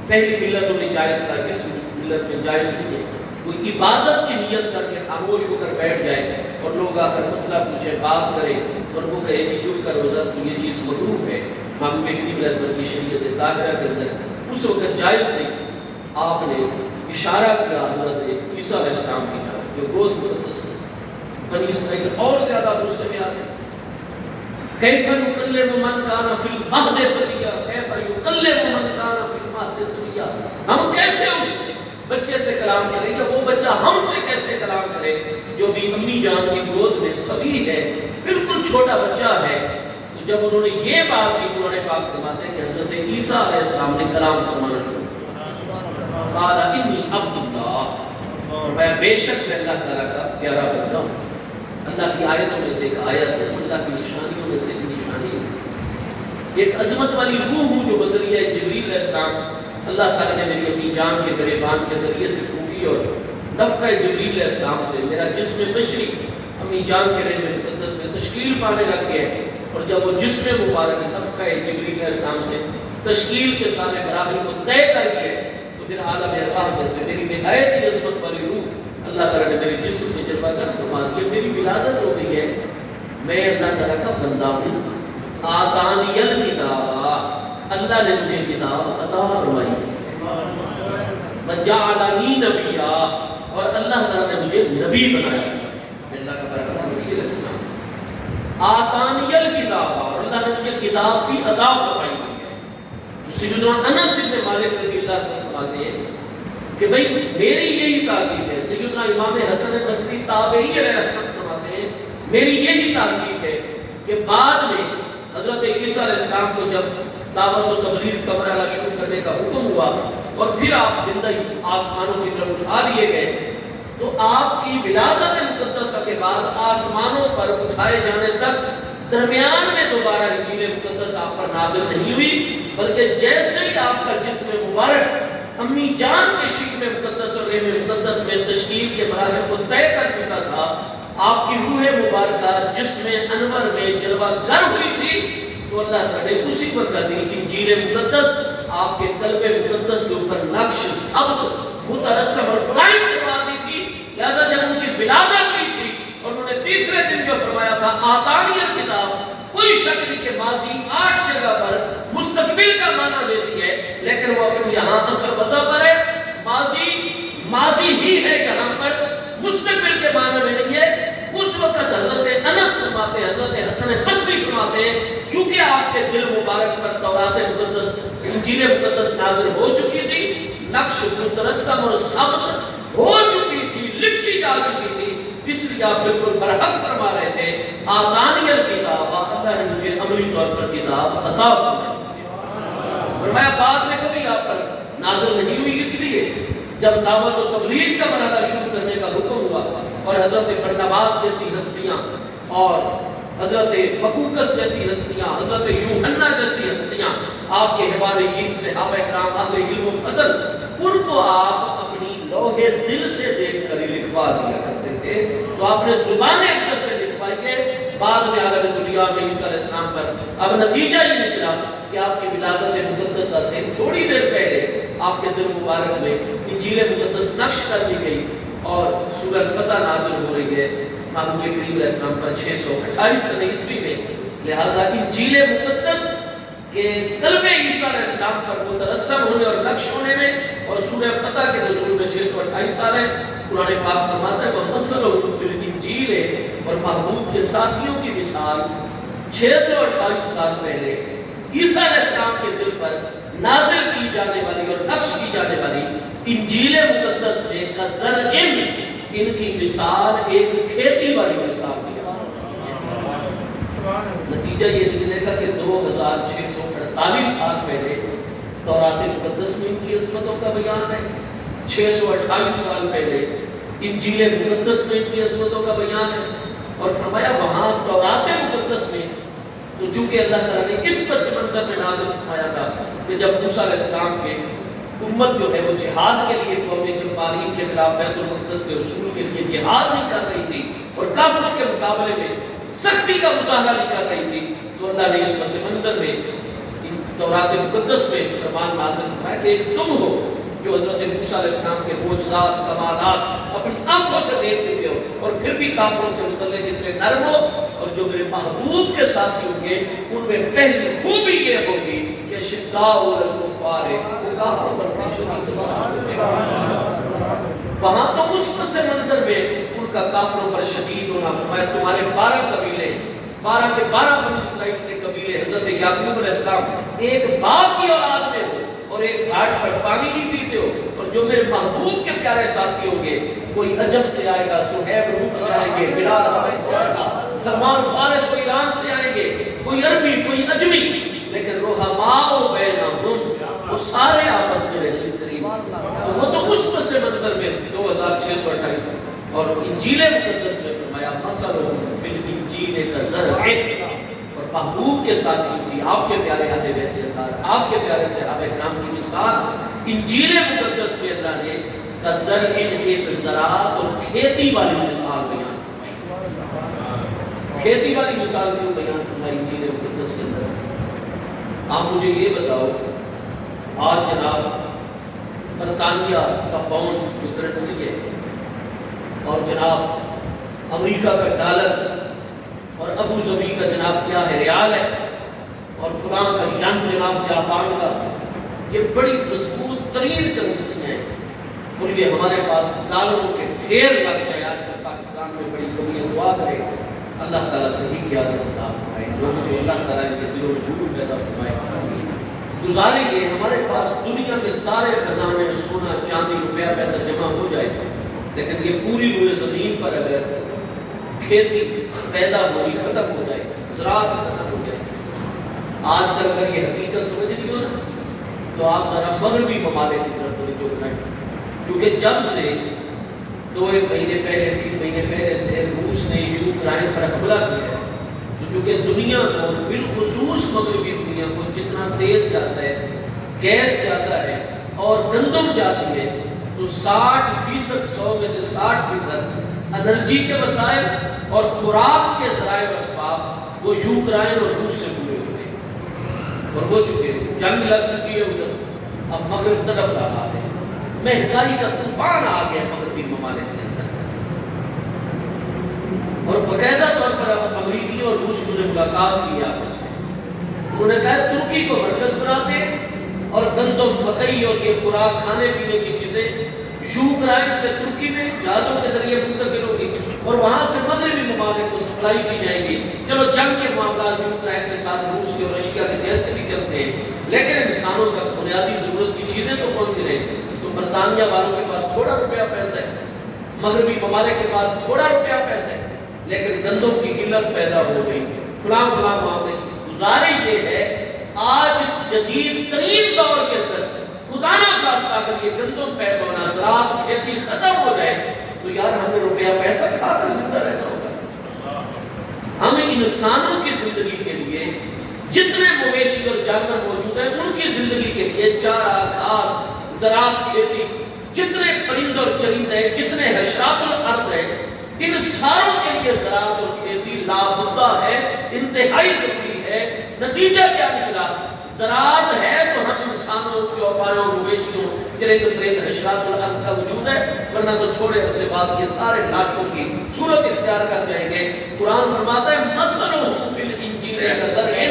پہلی ملتوں میں جائز تھا، اس ملت میں جائز نہیں ہے کوئی عبادت کی نیت کر کے خاموش ہو کر بیٹھ جائے اور لوگ آ کر مسئلہ پوچھے بات کریں اور وہ کہے کہ چپ کا روزہ تو یہ چیز مکروہ ہے امام کریم علیہ السلام کی شریعت طاہرہ کے اندر اس وقت جائز نہیں۔ آپ نے اشارہ کیا حضرت عیسیٰ علیہ السلام کی طرف جو گود مقدس میں بنی اسرائیل اور زیادہ غصے میں آتے کیف یکلم من کان فی المہد صبیا کیف یکلم من کان فی المہد صبیا ہم کیسے اس بچے سے کلام کریں گے وہ بچہ ہم سے کیسے کلام کرے جو بھی امی جان کی گود میں صبی ہے بالکل چھوٹا بچہ ہے۔ تو جب انہوں نے یہ بات کی انہوں نے پاک فرماتے ہیں کہ حضرت عیسیٰ علیہ السلام نے کلام فرمانا شروع کیا قال انی عبد اللہ میں بے شک میں اللہ تعالیٰ کا پیارا بندہ ہوں۔ اللہ کی آیتوں میں سے ایک آیت ہے اللہ کی نشانیوں میں سے ایک نشانی ہے ایک عظمت والی روح ہوں جو بذریعہ جبریل علیہ السلام اللہ تعالیٰ نے میری اپنی جان کے گریبان کے ذریعے سے پھونکی اور نفخہ جبریل علیہ السلام سے میرا جسم بشری اپنی جان کے رحم مقدس میں تشکیل پانے لگ گیا اور جب وہ جسم مبارک نفخہ جبریل علیہ السلام سے تشکیل کے سارے مراحل کو طے کر گئے تو پھر عالم ارواح میں سے میری نہایت ہی عظمت والی روح اللہ تعالیٰ نے میرے جسم میں جلوہ گر فرما دیا میری ولادت ہو گئی ہے میں اللہ تعالیٰ کا بندہ ہوں۔ آتانی الکتاب اللہ نے مجھے کتاب عطا فرمائی وجعلنی نبیا اور اللہ تعالیٰ نے مجھے نبی بنایا میں اللہ کا بڑا نبی علیہ السلام آتانی الکتاب اور اللہ نے مجھے کتاب بھی عطا فرمائی ہے۔ سیدنا انس بن مالک رضی اللہ عنہ فرماتے ہیں کہ بھئی میری یہی تحقیق ہے سیدنا امام حسن بصری تابعی علیہ رحمت فرماتے ہیں میری یہی تحقیق ہے کہ بعد میں حضرت عیسیٰ علیہ السلام کو جب دعوت و تبلیغ کا مرحلہ شروع کرنے کا حکم ہوا اور پھر آپ زندہ آسمانوں کی طرف اٹھا لیے گئے تو آپ کی ولادت مقدسہ کے بعد آسمانوں پر اٹھائے جانے تک درمیان میں دوبارہ انجیل مقدس آپ پر نازل نہیں ہوئی بلکہ جیسے ہی آپ کا جسم مبارک امی جان کے شکم مقدس اور رحم مقدس میں تشکیل کے مراحل کو طے کر چکا تھا آپ کی روح مبارکہ جسم انور میں جلوہ گر ہوئی تھی تو اللہ تعالیٰ نے اسی وقت انجیل مقدس آپ کے قلب مقدس کے اوپر نقش ثبت مترسم اور قائم کروا دی تھی۔ لہذا جب ان کی ولادت ہوئی تھی اور انہوں نے تیسرے دن جو فرمایا تھا آتانی الکتاب کوئی شک نہیں کہ ماضی 8 جگہ پر مستقبل کا معنی دیتی ہے لیکن وہ اپنے یہاں اثر وضع پر ہے ماضی ہی ہے یہاں پر مستقبل کے معنی میں نہیں ہے۔ اس وقت حضرت انس فرماتے ہیں حضرت حسن بصری فرماتے ہیں چونکہ آپ کے دل مبارک پر تورات مقدس انجیل مقدس نازل ہو چکی تھی نقش مترسم اور ثبت ہو چکی تھی لکھی جا چکی تھی اس لیے آپ بالکل برحق فرما رہے تھے آتانی الکتاب اللہ نے مجھے عملی طور پر کتاب عطا فرمایا بعد میں کبھی آپ پر نازل نہیں ہوئی اس لیے جب دعوت و تبلیغ کا مرحلہ شروع کرنے کا حکم ہوا اور حضرت برناباس جیسی ہستیاں اور حضرت بکوکس جیسی ہستیاں حضرت یوحنا جیسی ہستیاں آپ کے حواریین صحابہ کرام اہل علم و فضل ان کو آپ اپنی لوح دل سے دیکھ کر ہی لکھوا دیا کرتے تھے. تو آپ نے زبان اقدس سے لکھوائیے. بعد میں عالم دنیا میں عیسیٰ علیہ السلام پر اب نتیجہ یہ نکلا کہ آپ کی ولادت مقدسہ سے تھوڑی دیر پہلے آپ کے دل مبارک میں انجیل مقدس نقش کر دی گئی اور سورہ الفتح نازل ہو رہی ہے محبوب کریم علیہ السلام پر 628 سنہ عیسوی میں. لہذا انجیل مقدس کے قلب عیسیٰ علیہ السلام پر مترسم ہونے اور نقش ہونے میں اور سورہ فتح کے نزول میں 628 سال ہے. قرآن پاک فرماتا ہے وَمَثَلُهُ فِي الْإِنجِيلِ اور محبوب کے ساتھیوں کی مثال 628 سال پہلے عیسیٰ علیہ السلام کے دل پر نازل کی جانے والی اور نقش کی جانے والی انجیل مقدس میں کزرع ان کی مثال ایک کھیتی والی مثال دی. نتیجہ یہ نکلے گا کہ 2648 سال پہلے تورات مقدس میں ان کی عظمتوں کا بیان ہے. 628 سال پہلے انجیل مقدس میں ان کی عظمتوں کا بیان ہے. اور فرمایا وہاں تورات مقدس میں تو چونکہ اللہ تعالیٰ نے اس پس منظر میں نازل فرمایا تھا کہ جب موسیٰ علیہ السلام کے امت جو ہے وہ جہاد کے لیے قوم جبارین کے خلاف بیت المقدس کے اصول کے لیے جہاد نہیں کر رہی تھی اور کافروں کے مقابلے میں سختی کا مظاہرہ نہیں کر رہی تھی، تو اللہ نے اس پس منظر میں تورات مقدس میں فرمان نازل فرمایا کہ ایک تم ہو جو حضرت موسیٰ علیہ السلام کے معجزات کمالات اپنی آنکھوں سے دیکھ چکے ہو اور پھر بھی کافروں کے متعلق اتنے نرم ہو، اور جو میرے محبوب کے ساتھی ہوں گے ان میں پہلی خوبی یہ ہوگی کہ شداء الکفار وہ کافروں پر بڑی شدید انصاف ہوگی. وہاں تو اس پس منظر میں ان کا کافروں پر شدید ہونا فرمایا. تمہارے 12 قبیلے 12 کے 12 بنی اسرائیل کے قبیلے حضرت یعقوب علیہ السلام ایک باپ کی اولاد میں ہو اور ایک گھاٹ پر پانی نہیں پیتے ہو، اور جو میرے محبوب کے پیارے ساتھی ہوں گے کوئی عجم سے آئے گا، سہیب روم سے آئیں گے، بلال حبش سے آئے گا، سلمان فارس و ایران سے آئیں گے، کوئی عربی کوئی اجمی، لیکن رحماء بینہم وہ سارے آپس میں رہتے قریب. تو وہ تو اس پس منظر میں 2628 اور انجیل مقدس میں فرمایا مثلُهُ فِي الْإِنجِيلِ كَزَرْعٍ اور محبوب کے ساتھی تھی آپ کے پیارے اہل بیت اطہار آپ کے پیارے صحابہ کرام کی مثال انجیل مقدس میں اللہ نے کزرع ایک زراعت اور کھیتی والی مثال بیان کھیتی والی مثال کیوں بیان فرمائی انجیل مقدس کے اندر. آپ مجھے یہ بتاؤ آج جناب برطانیہ کا پاؤنڈ جو کرنسی ہے اور جناب امریکہ کا ڈالر اور ابو ظبی کا جناب کیا ہے ریال ہے اور فلاں کا ین جناب جاپان کا، یہ بڑی مضبوط ترین کرنسی ہیں اور یہ ہمارے پاس ڈالروں کے ڈھیر لگ گئے. آج کل پاکستان میں بڑی کمی دعا کرے اللہ تعالیٰ صحیح قیادت عطا فرمائے، لوگوں کو اللہ تعالیٰ ان کے دلوں میں نور پیدا فرمائے. گزاریں گے ہمارے پاس دنیا کے سارے خزانے سونا چاندی روپیہ پیسہ جمع ہو جائے، لیکن یہ پوری روئے زمین پر اگر کھیتی پیدا ہوئی ختم ہو جائے، زراعت ختم ہو جائے. آج کل اگر یہ حقیقت سمجھ لی ہو نا تو آپ ذرا مغربی ممالک کی طرف توجہ بنائیں، کیونکہ جب سے 2-1 مہینے پہلے 3 مہینے پہلے سے روس نے یوکرائن پر حملہ کیا ہے، تو چونکہ دنیا کو بالخصوص مغربی دنیا کو جتنا تیل جاتا ہے، گیس جاتا ہے اور گندم جاتی ہے، تو 60% 100 میں سے 60% انرجی کے وسائل اور خوراک کے ذرائع و اسباب وہ یوکرائن اور روس سے پورے ہوتے ہیں اور ہو چکے ہیں. جنگ لگ چکی ہے ادھر، اب مغرب تڑپ رہا ہے، مہنگائی کا طوفان آ گیا مغربی ممالک کے اندر. اور باقاعدہ طور پر اب امریکی اور روس نے ملاقات کی آپس میں. انہوں نے کہا ترکی کو مرکز بناتے ہیں اور گندم مکئی اور یہ خوراک کھانے پینے کی چیزیں یوکرائن سے ترکی میں جہازوں کے ذریعے منتقل ہوگی اور وہاں سے مغربی ممالک کو سپلائی کی جائے گی. چلو جنگ کے معاملات یوکرائن کے ساتھ روس کے اور رشیا کے جیسے بھی چلتے ہیں، لیکن انسانوں تک بنیادی ضرورت کی چیزیں تو پہنچ رہے. تو برطانیہ والوں کے پاس تھوڑا روپیہ پیسہ ہے، مغربی ممالک کے پاس تھوڑا روپیہ پیسہ ہے، لیکن گندم کی قلت پیدا ہو گئی، فلاں معاملے کی. گزارش یہ ہے آج اس جدید ترین دور کے اندر خدا نہ خواستہ اگر یہ گندم پیدا ہونا زراعت کھیتی ختم ہو جائے تو یار ہمیں روپیہ پیسہ کھا کر زندہ رہنا ہوگا. ہمیں انسانوں کی زندگی کے لیے جتنے مویشی اور جانور موجود ہیں ان کی زندگی کے لیے چارہ گھاس زراعت کھیتی، جتنے پرند اور چرند ہیں، جتنے حشرات الارض ہیں، ان ساروں کے لیے زراعت اور کھیتی لابدہ ہے، انتہائی ضروری ہے۔ نتیجہ کیا نکلا؟ زراعت ہے تو ہم انسانوں، چوپایوں، مویشیوں، چرند پرند، حشرات الارض کا وجود ہے، ورنہ تو تھوڑے عرصے بعد یہ سارے کاشتوں کی صورت اختیار کر جائیں گے۔ قرآن فرماتا ہے مثلہ فی الانجیل کزرع،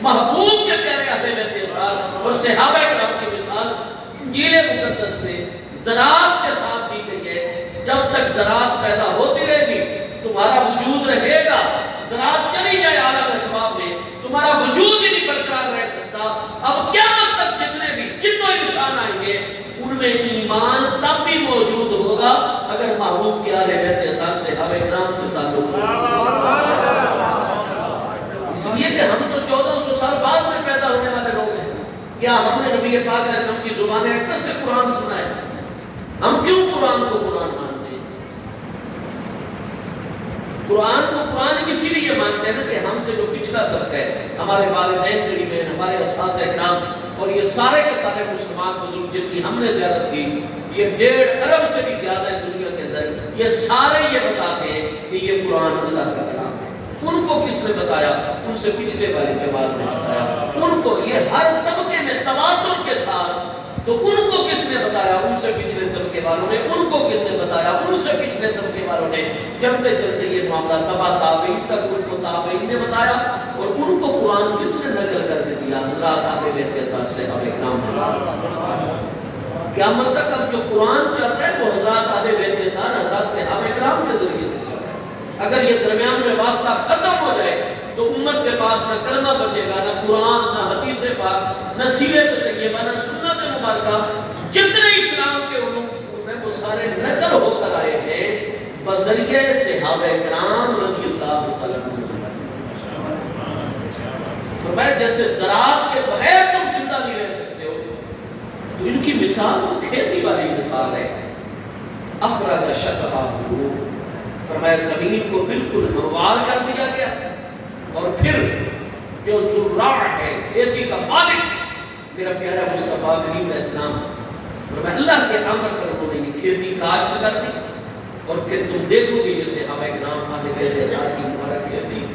محبوب کے پیارے اہل بیت اطہار اور صحابہ کرام کی مثال انجیل مقدس میں زراعت کے ساتھ دی گئی ہے۔ جب تک زراعت پیدا ہوتی رہے گی تمہارا وجود رہے گا، زراعت چلی جائے عالم اسباب میں تمہارا وجود ہی نہیں برقرار رہ سکتا۔ اب قیامت تک جتنے بھی جن و انسان آئیں گے ان میں ایمان تب بھی موجود ہوگا اگر محبوب کے اہل بیت اطہار صحابہ کرام سے تعلق ہو۔ اس لیے کہ ہم تو 1400 سال بعد میں پیدا ہونے والے لوگ ہیں۔ کیا ہم نے نبی پاک علیہ السلام کی زبان اقدس سے قرآن سنا ہے؟ ہم کیوں قرآن کو قرآن مانتے ہیں؟ قرآن کو قرآن اسی لیے مانتے ہیں کہ ہم سے جو پچھلا طبقہ ہے، ہمارے والدین قریبین، ہمارے اساتذہ کرام اور یہ سارے کے سارے مسلمان بزرگ جن کی ہم نے زیارت کی، یہ 1.5 ارب سے بھی زیادہ ہے دنیا کے اندر، یہ سارے یہ بتاتے ہیں کہ یہ قرآن اللہ کا کلام ہے۔ ان کو کس نے بتایا؟ ان سے پچھلے والی جماعت نے بتایا۔ ان کو یہ ہر طبقے میں تواتر کے ساتھ، تو ان کو کس نے بتایا؟ ان سے پچھلے طبقے والوں نے۔ ان کو کس نے بتایا؟ ان سے پچھلے طبقے والوں نے۔ چلتے چلتے یہ معاملہ تبع تابعین تک ان کو تابعین نے بتایا، اور ان کو قرآن کس نے نقل کر کے دیا؟ حضرات اہل بیت اطہار صحابہ کرام نے۔ قیامت تک اب جو قرآن چل رہا ہے وہ حضرات اہل بیت اطہار، حضرات صحابہ کرام کے ذریعے سے چل رہا ہے۔ اگر یہ درمیان میں واسطہ ختم ہو جائے تو امت کے پاس نہ کلمہ بچے گا، نہ قرآن، نہ حدیث پاک، نہ سیرت طیبہ، نہ سنت مبارکہ۔ جتنے اسلام کے علوم ہیں وہ سارے نقل ہو کر آئے ہیں بذریعہ صحابہ کرام رضی اللہ تعالیٰ عنہ۔ فرمایا جیسے زراعت کے بغیر تم زندہ نہیں رہ سکتے ہو، تو ان کی مثال کھیتی والی مثال ہے۔ اخرج شطأہ، فرمایا زمین کو بالکل ہموار کر دیا گیا، اور پھر جو زراع ہے، کھیتی کا مالک میرا پیارا مصطفیٰ کریم علیہ السلام، فرمایا اللہ کے امر پر انہوں نے یہ کھیتی کاشت کر دی، اور پھر تم دیکھو گے یہ صحابہ کرام اہل بیت اطہار کی مبارک کھیتی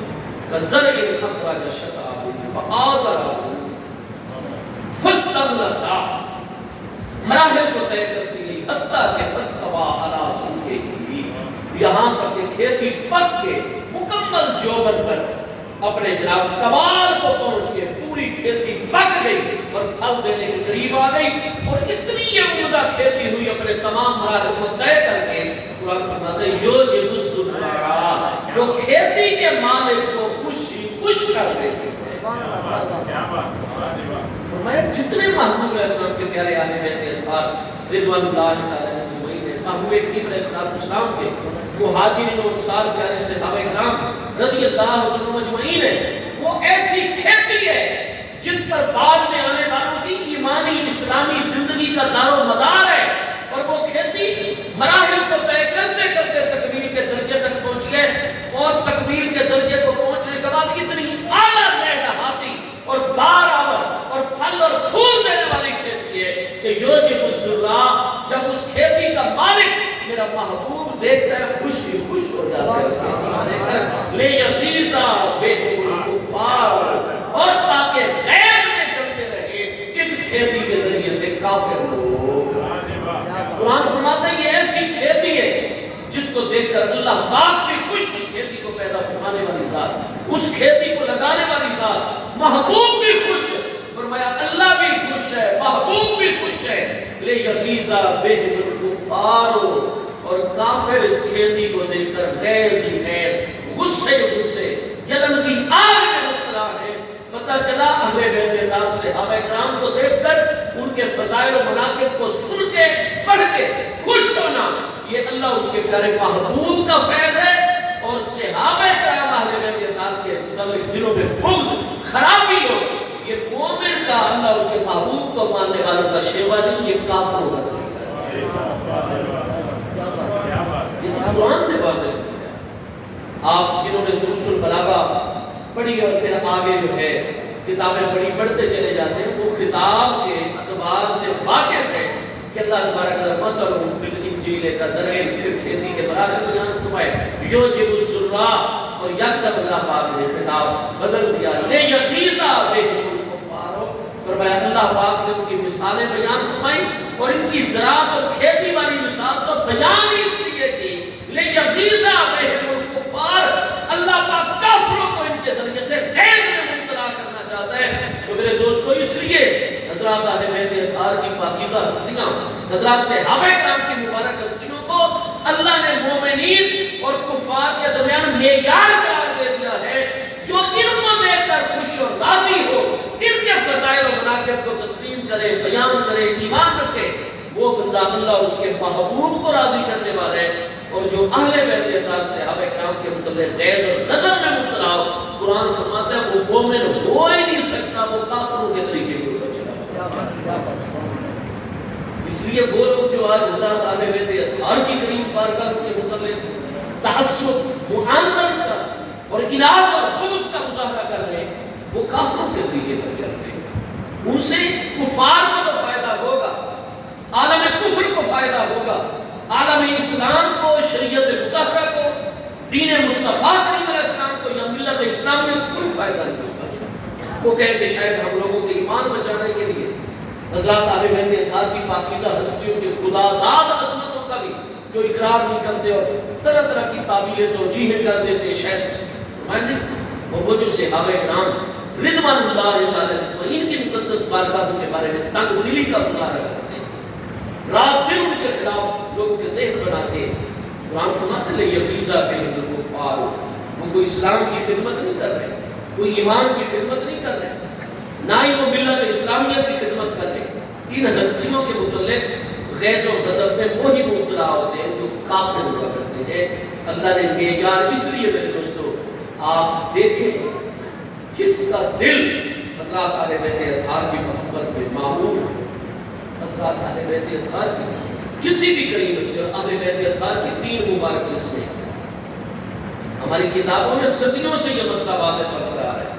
کزرع اخرج شطأہ فآزرہ فاستغلظ، مراحل کو طے کرتی گئی حتیٰ کہ فاستویٰ علی سوقہ، یہاں تک کہ کھیتی پک کے مکمل جوبن پر اپنے جناب کمال کو پہنچ کے پوری کھیتی پک گئی اور پھل دینے کے قریب آ گئی، اور اتنی یہ عمدہ کھیتی ہوئی اپنے تمام مراحل کو طے کر کے قرآن فرماتا ہے یوجب الزرع، جو کھیتی کے مالک کو خوش کر دیتے ہیں۔ فرمایا جتنے محبوب علیہ السلام کے پیارے اہل بیت اطہار رضوان اللہ تعالیٰ محبوب کریم علیہ السلام کے مہاجرین و انصار پیارے صحابہ کرام رضی اللہ عنہم اجمعین ہیں، وہ ایسی کھیتی ہے جس پر بعد میں آنے والوں کی ایمانی اسلامی زندگی کا دار و مدار ہے، اور وہ کھیتی مراحل کو طے کرتے کرتے تکمیل کے درجے تک پہنچ گئے، اور تکمیل کے درجے کو پہنچنے کے بعد اتنی اعلیٰ لہراتی اور بارآور اور پھل اور پھول دینے والی کھیتی ہے کہ یوجب الزرع، جب اس کھیتی کا مالک میرا محبوب دیکھتا ہے خوش ہو جاتا ہے اس کھیتی کو دیکھ کر، لیغیظ بہم الکفار، اور تاکہ غیظ میں جمتے رہے اس کھیتی کے ذریعے سے کافر لوگ۔ قرآن فرماتا ہے یہ ایسی کھیتی ہے جس کو دیکھ کر اللہ پاک بھی خوش، اس کھیتی کو پیدا فرمانے والی ذات، اس کھیتی کو لگانے والی ذات، محبوب بھی خوش، فرمایا اللہ بھی خوش ہے، محبوب بھی خوش ہے، لیغیظ بہم الکفار، اور کافر اس کھیتی کو دیکھ کر غیظ ہی غیظ، غصے جلن کی آگ میں مبتلا ہے۔ پتہ چلا اہل بیت اطہار صحابہ کرام کو دیکھ کر، ان کے فضائل و مناقب کو سن کے پڑھ کے خوش ہونا، یہ اللہ اس کے پیارے محبوب کا فیض ہے، اور صحابہ کرام اہل بیت اطہار کے متعلق دلوں میں بغض خرابی ہو، یہ مومن کا اللہ اس کے محبوب کو ماننے والوں کا شیوا نہیں، یہ کافروں کا طریقہ ہے۔ یہ تو قرآن میں واضح ہے۔ آپ جنہوں نے دروس البلاغہ پڑھی اور پھر آگے جو ہے کتابیں پڑھی پڑھتے چلے جاتے ہیں، وہ خطاب کے ادوار سے واقف ہے کہ اللہ تبارک و تعالی مثل فی الانجیل کا زرع، پھر کھیتی کے مراحل بیان فرمائے، یوجب الزراع، اور یکدم اللہ پاک نے خطاب بدل دیا، لیغیظ بہم الکفار، فرمایا اللہ پاک نے ان کی مثالیں بیان فرمائی، اور ان کی زراعت اور کھیتی والی مثال تو بیان ہی اس لیے کی لیغیظ بہم الکفار، اللہ پاک کافروں کو ان کے ذریعے سے غیظ میں مبتلا کرنا چاہتا ہے۔ تو میرے دوستو اس لیے حضرات اہل بیت اطہار کی پاکیزہ ہستیاں، حضرات صحابہ کرام کی مبارک ہستیوں کو اللہ نے مومنین اور کفار کے درمیان معیار قرار دے دیا ہے، جو ان کو دیکھ کر خوش اور راضی ہو، ان کے فضائل و مناقب کو تسلیم کرے، بیان کرے، ایمان رکھے، وہ بندہ اللہ اور اس کے محبوب کو راضی کرنے والا ہے۔ اور جو اہل بیت اطہار صحابہ کرام کے متعلق غیظ اور غضب میں مبتلا ہو، قرآن فرماتا ہے وہ مومن ہو ہی نہیں سکتا، وہ کافروں کے طریقے کے اوپر چلا۔ اس لیے وہ لوگ جو آج حضرات اہل بیت اطہار کی کریم بارگاہ کے متعلق تعصب، معاندت کا اور اناد اور بغض کا مظاہرہ کر رہے ہیں، وہ کافروں کے طریقے پر چل رہے ہیں۔ ان سے کفار کو تو فائدہ ہوگا، عالم کفر کو فائدہ ہوگا، عالم اسلام کو، شریعت مطہرہ کو، دین مصطفیٰ کریم علیہ السلام کو یا ملت اسلام میں کوئی فائدہ نہیں ہوگا۔ وہ کہیں کہ شاید ہم لوگوں کے ایمان بچانے کے لیے حضرات اہل بیت اطہار کی پاکیزہ ہستیوں کے خدا داد عظمتوں کا بھی جو اقرار نہیں کرتے اور طرح طرح کی تعبیریں توجیہیں کر دیتے، شاید ماننے، اور وہ جو صحابہ کرام رضوان اللہ تعالی عنہم ان کی مقدس بارگاہوں کے بارے میں تنگ دلی کا مظاہرہ کرتے ہیں، رات دن ان کے خلاف لوگوں کے ذہن بناتے ہیں۔ قرآن فرماتے ہیں لیغیظ بہم الکفار، وہ کوئی اسلام کی خدمت نہیں کر رہے، کوئی ایمان کی خدمت نہیں کر رہے، نہ ہی وہ ملت اسلامیہ کی خدمت کر رہے۔ ان ہستیوں کے متعلق غیظ و غضب میں وہی مبتلا ہوتے ہیں جو کافر ہوا کرتے ہیں۔ اللہ نے معیار اس لیے میرے دوستو آپ دیکھیں کس کا دل حضرات اہل بیت اطہار کی محبت میں معمور ہے۔ حضرات اہل بیت اطہار کی کسی بھی قریب اس میں اہل بیت اطہار کی 3 مبارک قسمیں ہیں۔ ہماری کتابوں میں صدیوں سے یہ مسئلہ واضح برقرار ہے۔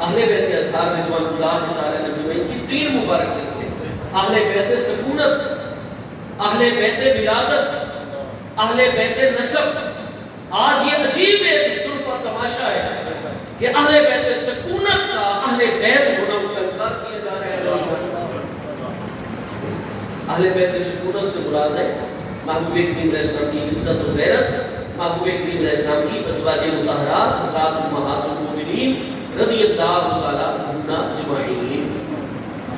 اہل بیت اطہار رضوان اللہ تعالی عنہم ان کی 3 مبارک قسمیں، اہل بیت سکونت، اہل بیت ولادت، اہل بیت نسب۔ آج یہ عجیب ایک طرفہ تماشا ہے کہ اہل بیت سکونت کا اہل بیت ہونا اس کا انکار کیا جا رہا ہے۔ اہل بیت سکونت سے مراد ہے محبوب کریم علیہ السلام کی عزت و غیرت، محبوب کریم علیہ السلام کی ازواج مطہرات حضرات امہات المومنین رضی اللہ تعالی عنہن اجمعین،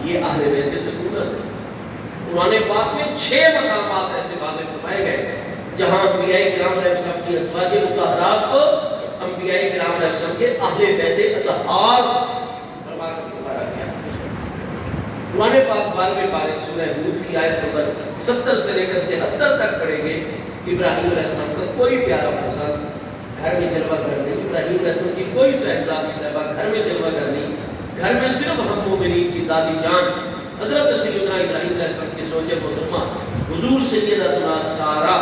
یہ اہل بیت سکونت ہے۔ قرآن پاک میں 6 مقامات ایسے واضح فرمائے گئے جہاں انبیاء کرام علیہ السلام کی ازواج مطہرات کو انبیاء کرام علیہ السلام کے اہل بیت اطہار فرما کر پکارا گیا۔ قرآن پاک 12ویں پارے سورہ ہود کی آیت نمبر 70 سے لے کر 73 تک پڑھیں گے۔ ابراہیم علیہ السلام کا کوئی پیارا فرزند گھر میں جلوہ گر نہیں، ابراہیم علیہ السلام کی کوئی صاحبزادی صاحبہ گھر میں جلوہ گر نہیں، گھر میں صرف ہم مومنین کی دادی جان حضرت سیدنا ابراہیم علیہ السلام کی زوجہ محترمہ حضور سیدتنا سارہ